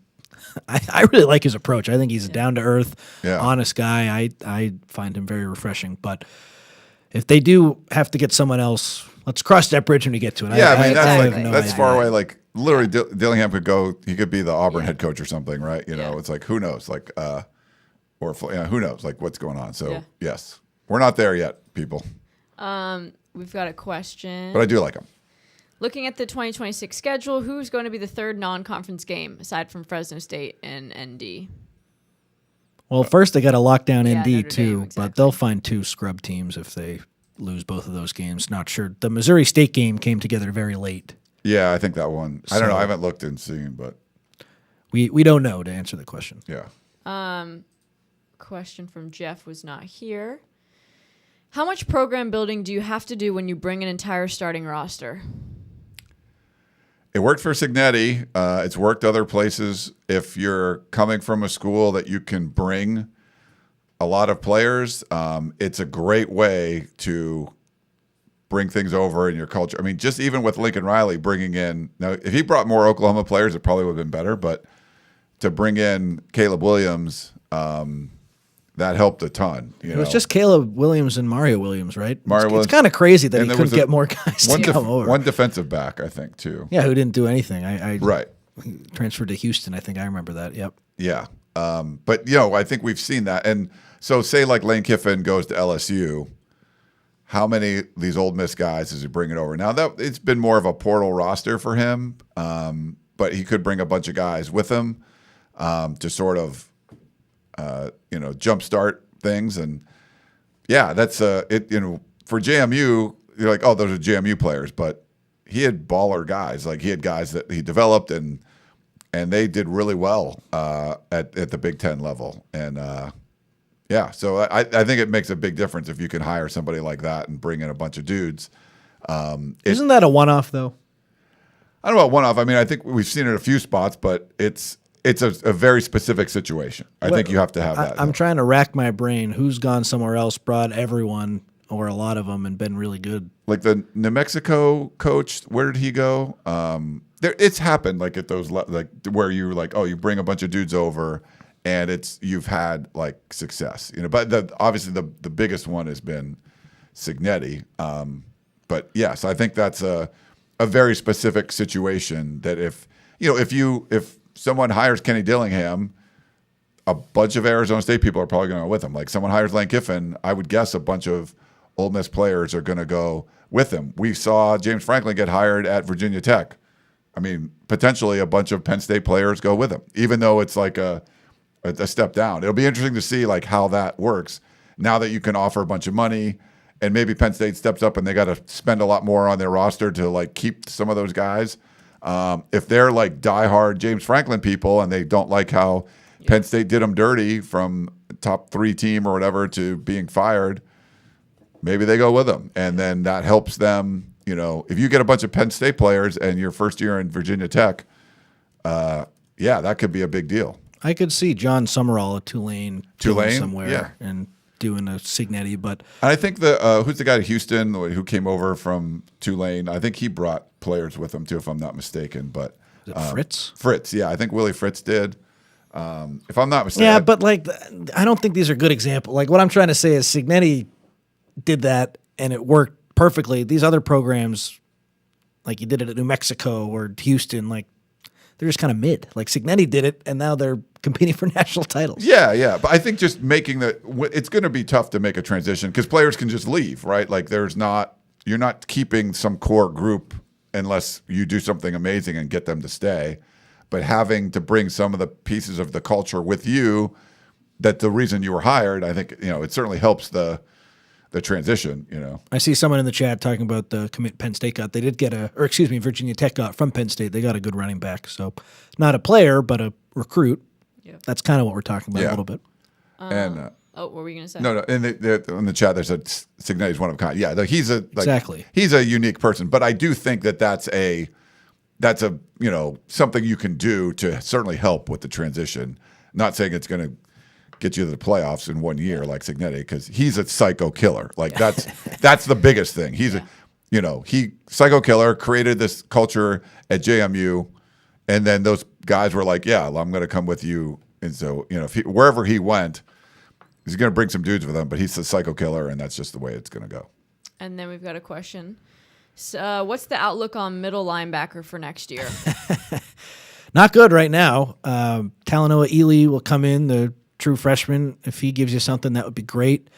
I really like his approach. I think he's a down to earth, honest guy. I find him very refreshing. But if they do have to get someone else, let's cross that bridge when we get to it. Yeah, Exactly. that's far away. Like literally, Dillingham could go. He could be the Auburn head coach or something, right? You know, it's like who knows? Like, who knows? Like what's going on? So yes, we're not there yet, people. We've got a question. But I do like him. Looking at the 2026 schedule, who's going to be the third non-conference game aside from Fresno State and ND? Well, first they got to lock down Yeah, ND Notre Dame, too, exactly. but they'll find 2 scrub teams if they lose both of those games. Not sure. The Missouri State game came together very late. Yeah, I think that one. I don't know. So- I haven't looked and seen, but We don't know, to answer the question. yeah. Question from Jeff was not here. How much program building do you have to do when you bring an entire starting roster? It worked for Signetti. It's worked other places. If you're coming from a school that you can bring a lot of players, it's a great way to bring things over in your culture. I mean, just even with Lincoln Riley bringing in, now if he brought more Oklahoma players, it probably would have been better, but to bring in Caleb Williams, that helped a ton. It was just Caleb Williams and Mario Williams, right? Mario It's Williams. kind of crazy that And he there couldn't was get more guys to come over. one defensive back, I think, too. Yeah, who didn't do anything. I Right. transferred to Houston. I think I remember that. Yep. Yeah. But, I think we've seen that. And so say like Lane Kiffin goes to LSU, how many of these Ole Miss guys is he bringing over? Now, it's been more of a portal roster for him, but he could bring a bunch of guys with him to sort of, jumpstart things. And, yeah, that's it. For JMU, you're like, oh, those are JMU players. But he had baller guys. Like he had guys that he developed and they did really well at the Big Ten level. And, so I think it makes a big difference if you can hire somebody like that and bring in a bunch of dudes. Isn't that a one-off, though? I don't know about one-off. I mean, I think we've seen it in a few spots, but it's a very specific situation. I think you have to have that. I'm trying to rack my brain. Who's gone somewhere else, brought everyone or a lot of them, and been really good? Like the New Mexico coach, where did he go? It's happened like at those like where you're like, oh, you bring a bunch of dudes over, and you've had like success, But obviously the biggest one has been Signetti. But yes, I think that's a very specific situation. That if someone hires Kenny Dillingham, a bunch of Arizona State people are probably going to go with him. Like someone hires Lane Kiffin, I would guess a bunch of Ole Miss players are going to go with him. We saw James Franklin get hired at Virginia Tech. I mean, potentially a bunch of Penn State players go with him, even though it's like a step down. It'll be interesting to see like how that works now that you can offer a bunch of money, and maybe Penn State steps up and they got to spend a lot more on their roster to like keep some of those guys. If they're like diehard James Franklin people and they don't like how Penn State did them dirty from top 3 team or whatever to being fired, maybe they go with them. And then that helps them, if you get a bunch of Penn State players and your first year in Virginia Tech, that could be a big deal. I could see John Summerall at Tulane somewhere yeah. and doing a Signetti, but And I think who's the guy at Houston who came over from Tulane? I think he brought players with him too, if I'm not mistaken. But is it Fritz? Fritz, yeah, I think Willie Fritz did. If I'm not mistaken, Yeah, but like I don't think these are good examples. Like what I'm trying to say is Signetti did that and it worked perfectly. These other programs, like you did it at New Mexico or Houston, like they're just kind of mid. Like Signetti did it, and now they're competing for national titles. Yeah. But I think just making it's going to be tough to make a transition because players can just leave, right? Like you're not keeping some core group unless you do something amazing and get them to stay. But having to bring some of the pieces of the culture with you, that the reason you were hired, I think, it certainly helps the transition, I see someone in the chat talking about the commit Penn State got. They did get Virginia Tech got from Penn State. They got a good running back. So not a player, but a recruit. Yeah. That's kind of what we're talking about a little bit. And what were we going to say? No. In the chat, they said Signetti's one of a kind. Yeah, Exactly. He's a unique person, but I do think that's a something you can do to certainly help with the transition. Not saying it's going to get you to the playoffs in 1 year like Signetti, because he's a psycho killer. Like that's the biggest thing. He's he psycho killer, created this culture at JMU, and then those guys were like, yeah, I'm going to come with you. And so wherever he went, he's going to bring some dudes with him, but he's a psycho killer, and that's just the way it's going to go. And then we've got a question. So, what's the outlook on middle linebacker for next year? Not good right now. Talanoa Ely will come in, the true freshman. If he gives you something, that would be great.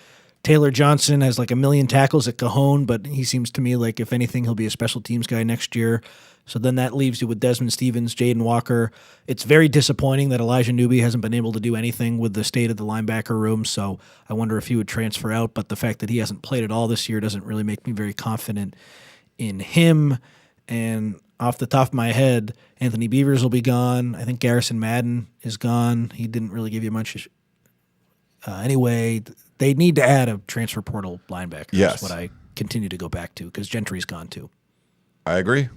Taylor Johnson has like 1 million tackles at Cajon, but he seems to me like, if anything, he'll be a special teams guy next year. So then that leaves you with Desmond Stevens, Jaden Walker. It's very disappointing that Elijah Newby hasn't been able to do anything with the state of the linebacker room, so I wonder if he would transfer out. But the fact that he hasn't played at all this year doesn't really make me very confident in him. And off the top of my head, Anthony Beavers will be gone. I think Garrison Madden is gone. He didn't really give you much. Anyway, they need to add a transfer portal linebacker. Yes. That's what I continue to go back to because Gentry's gone too. I agree.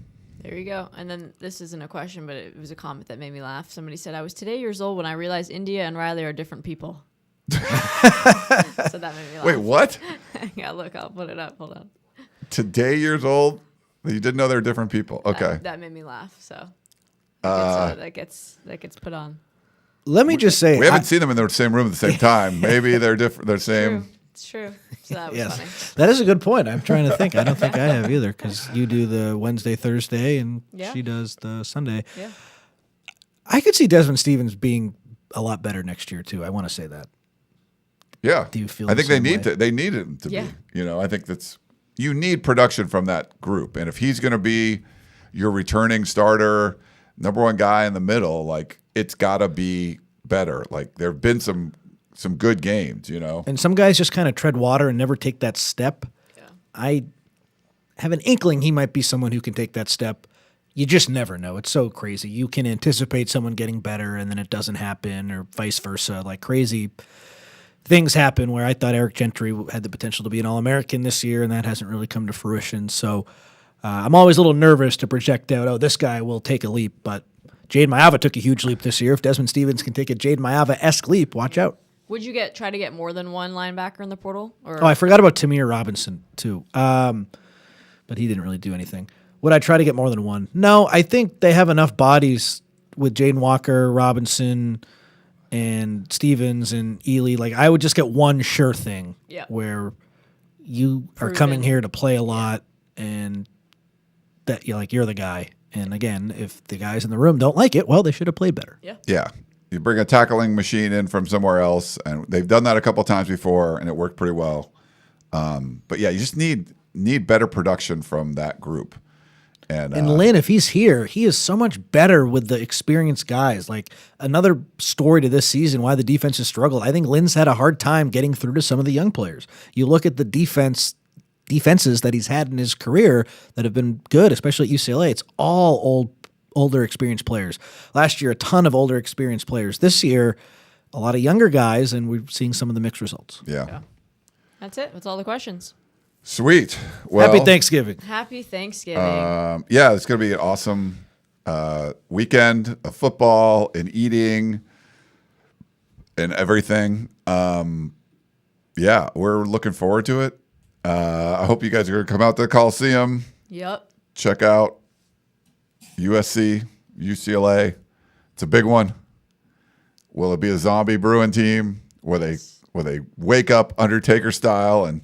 There you go. And then this isn't a question, but it was a comment that made me laugh. Somebody said, I was today years old when I realized India and Riley are different people. So that made me laugh. Wait, what? Yeah, look, I'll put it up. Hold on. Today years old? You didn't know they were different people. Okay. That made me laugh. So that gets put on. Let me just say, We haven't seen them in the same room at the same time. Maybe they're different. They're same. True. It's true. So that was funny. That is a good point. I'm trying to think. I don't think I have either because you do the Wednesday, Thursday, and she does the Sunday. Yeah. I could see Desmond Stevens being a lot better next year too. I want to say that. Yeah. Do you feel I the think they same need way? to. They need him to Yeah. be. I think you need production from that group, and if he's going to be your returning starter, number one guy in the middle, like it's got to be better. Like there have been some good games, And some guys just kind of tread water and never take that step. Yeah. I have an inkling he might be someone who can take that step. You just never know. It's so crazy. You can anticipate someone getting better and then it doesn't happen or vice versa. Like crazy things happen where I thought Eric Gentry had the potential to be an All-American this year and that hasn't really come to fruition. So I'm always a little nervous to project out, this guy will take a leap. But Jade Mayava took a huge leap this year. If Desmond Stevens can take a Jade Mayava-esque leap, watch out. Would you try to get more than one linebacker in the portal? Or Oh, I forgot about Tamir Robinson, too. But he didn't really do anything. Would I try to get more than one? No, I think they have enough bodies with Jaden Walker, Robinson, and Stevens and Ely. Like, I would just get one sure thing where you are coming here to play a lot and that you're the guy. And again, if the guys in the room don't like it, well, they should have played better. Yeah. Yeah. You bring a tackling machine in from somewhere else, and they've done that a couple times before, and it worked pretty well. But yeah, you just need better production from that group. And Lynn, if he's here, he is so much better with the experienced guys. Like another story to this season, why the defense has struggled. I think Lynn's had a hard time getting through to some of the young players. You look at the defenses that he's had in his career that have been good, especially at UCLA. It's all older experienced players. Last year, a ton of older experienced players. This year, a lot of younger guys, and we're seeing some of the mixed results. yeah. That's it. That's all the questions. Sweet. Well, Happy Thanksgiving. Happy Thanksgiving. Yeah, it's going to be an awesome weekend of football and eating and everything. Yeah, we're looking forward to it. I hope you guys are going to come out to the Coliseum, Yep. check out USC, UCLA. It's a big one. Will it be a zombie Bruin team where they wake up Undertaker style and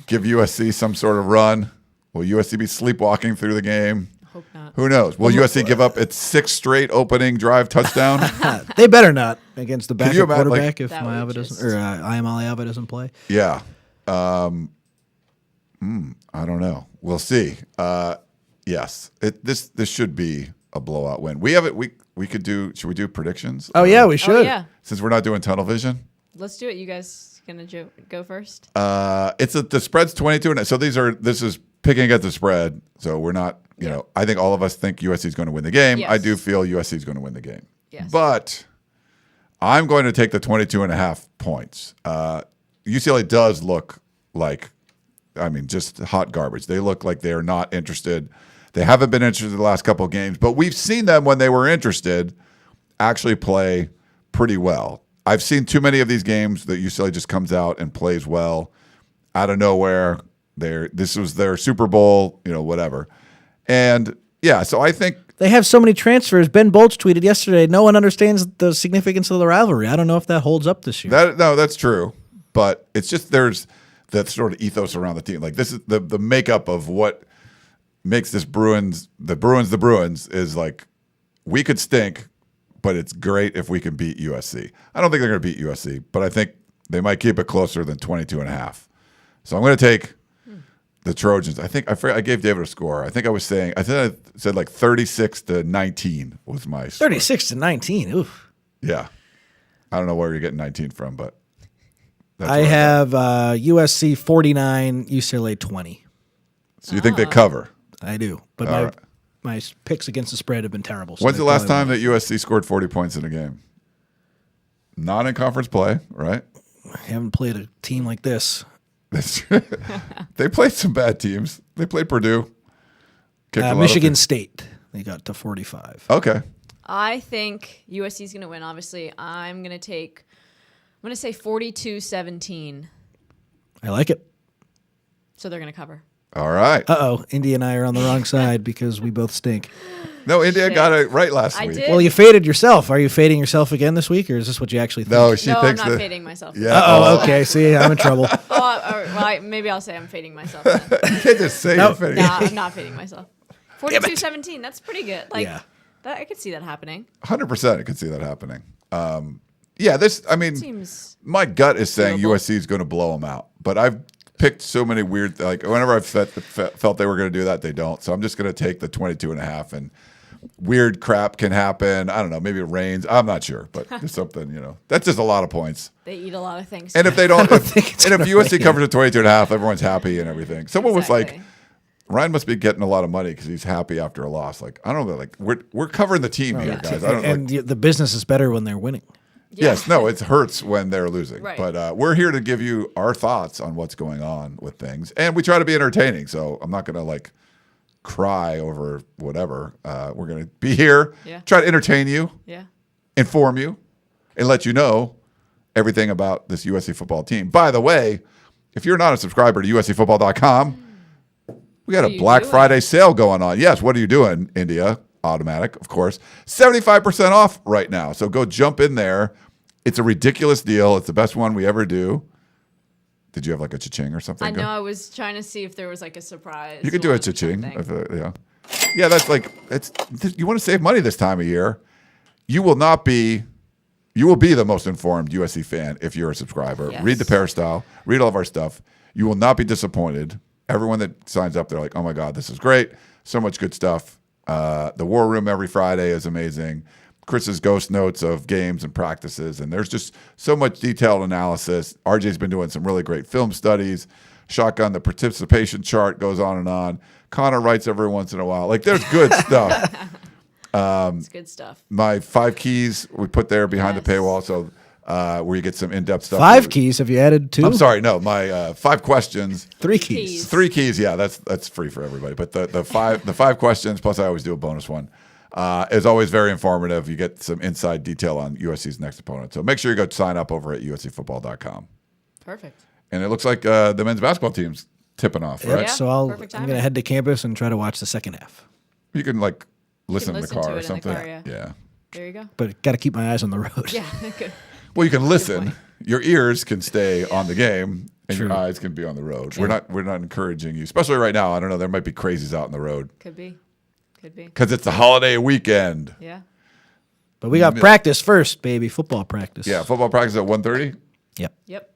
give USC some sort of run? Will USC be sleepwalking through the game? Hope not. Who knows? Will USC give up its sixth straight opening drive touchdown? They better not against the backup you imagine, quarterback if That would Mayava doesn't, or Mayava doesn't play. Yeah. I don't know. We'll see. Yes. This should be a blowout win. We have it. We could do. Should we do predictions? Oh yeah, we should. Oh, yeah. Since we're not doing tunnel vision. Let's do it. You guys gonna go first? The spread's 22, and so this is picking at the spread. So we're not. I think all of us think USC is going to win the game. Yes. I do feel USC is going to win the game. Yes. But I'm going to take the 22.5 points. UCLA does look like, just hot garbage. They look like they're not interested. They haven't been interested the last couple of games, but we've seen them when they were interested actually play pretty well. I've seen too many of these games that UCLA just comes out and plays well out of nowhere. This was their Super Bowl, whatever. And yeah, so I think They have so many transfers. Ben Bolts tweeted yesterday, no one understands the significance of the rivalry. I don't know if that holds up this year. that's true. But it's just there's that sort of ethos around the team. Like this is the makeup of what makes this Bruins is like we could stink, but it's great if we can beat USC. I don't think they're going to beat USC, but I think they might keep it closer than 22.5. So I'm going to take the Trojans. I think I gave David a score. I think I said like 36-19 was my score. 36-19. Oof. Yeah. I don't know where you're getting 19 from, but I have USC 49, UCLA 20. So you think they cover? I do, but my picks against the spread have been terrible. So When's the last time that USC scored 40 points in a game? Not in conference play, right? I haven't played a team like this. They played some bad teams. They played Purdue. Michigan State. They got to 45. Okay. I think USC is going to win, obviously. I'm going to say 42-17. I like it. So they're going to cover. All right. Uh-oh. India and I are on the wrong side because we both stink. No, India got it right last week. Did. Well, you faded yourself. Are you fading yourself again this week, or is this what you actually think? No, she no, thinks I'm not that. fading myself. Yeah. Uh-oh, okay. See, I'm in trouble. Maybe I'll say I'm fading myself then. You can't just say you're fading. No, I'm not fading myself. 42-17, that's pretty good. Like, Yeah. I could see that happening. 100% I could see that happening. Seems my gut is saying doable. USC is going to blow them out. But I've picked so many weird, like whenever I've felt they were going to do that, they don't. So I'm just going to take the 22.5 and weird crap can happen. I don't know. Maybe it rains. I'm not sure, but there's something, that's just a lot of points. they eat a lot of things. And if they don't, if gonna USC rain. covers at 22.5, everyone's happy and everything. Someone was like, Exactly. Ryan must be getting a lot of money because he's happy after a loss. Like, I don't know, like we're covering the team here, guys. I don't And the business is better when they're winning. Yes, no, it hurts when they're losing. Right. But we're here to give you our thoughts on what's going on with things. And we try to be entertaining. So I'm not going to like cry over whatever. We're going to be here, try to entertain you, Yeah. inform you, and let you know everything about this USC football team. By the way, if you're not a subscriber to USCfootball.com, we got a Black Friday sale going on. Yes, what are you doing, India? Automatic, of course. 75% off right now. So go jump in there. It's a ridiculous deal. It's the best one we ever do. Did you have like a cha-ching or something? I know. I was trying to see if there was like a surprise. You could do a one cha-ching. something. Yeah, that's like, you want to save money this time of year. You will be the most informed USC fan if you're a subscriber. Yes. Read the Peristyle, read all of our stuff. You will not be disappointed. Everyone that signs up, they're like, oh my God, this is great. So much good stuff. The War Room every Friday is amazing. Chris's ghost notes of games and practices. And there's just so much detailed analysis. RJ's been doing some really great film studies. Shotgun, the participation chart goes on and on. Connor writes every once in a while. Like, there's good stuff. It's good stuff. My 5 keys we put there behind the paywall. So where you get some in-depth stuff. 5 keys. Have you added 2? I'm sorry. No, my 5 questions. 3 keys. 3 keys. Yeah, that's free for everybody. But the 5 questions, plus I always do a bonus one, is always very informative. You get some inside detail on USC's next opponent. So make sure you go sign up over at USCfootball.com. Perfect. And it looks like the men's basketball team's tipping off, right? Yeah, So I'm perfect going timing. to head to campus and try to watch the second half. You can like listen in the listen car to or it in the something. car, yeah. There you go. But got to keep my eyes on the road. Yeah. Good. Well, you can listen. point. Your ears can stay on the game, and True. your eyes can be on the road. We're not encouraging you, especially right now. I don't know. There might be crazies out on the road Could be. because it's the holiday weekend. Yeah. But we got practice first, baby. Football practice. Yeah, football practice at 1:30. Yep.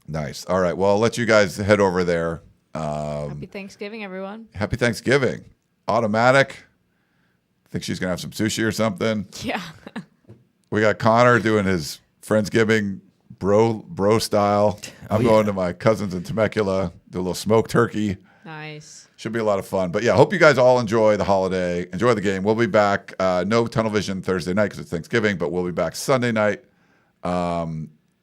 Nice. All right. Well, I'll let you guys head over there. Happy Thanksgiving, everyone. Happy Thanksgiving. Automatic. Think she's gonna have some sushi or something. Yeah. We got Connor doing his Friendsgiving bro style. I'm going to my cousins in Temecula, do a little smoked turkey. Nice. Should be a lot of fun. But yeah, hope you guys all enjoy the holiday. Enjoy the game. We'll be back. No tunnel vision Thursday night because it's Thanksgiving, but we'll be back Sunday night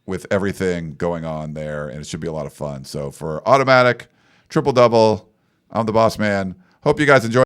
with everything going on there, and it should be a lot of fun. So for Automatic, Triple Double, I'm the boss man. Hope you guys enjoy.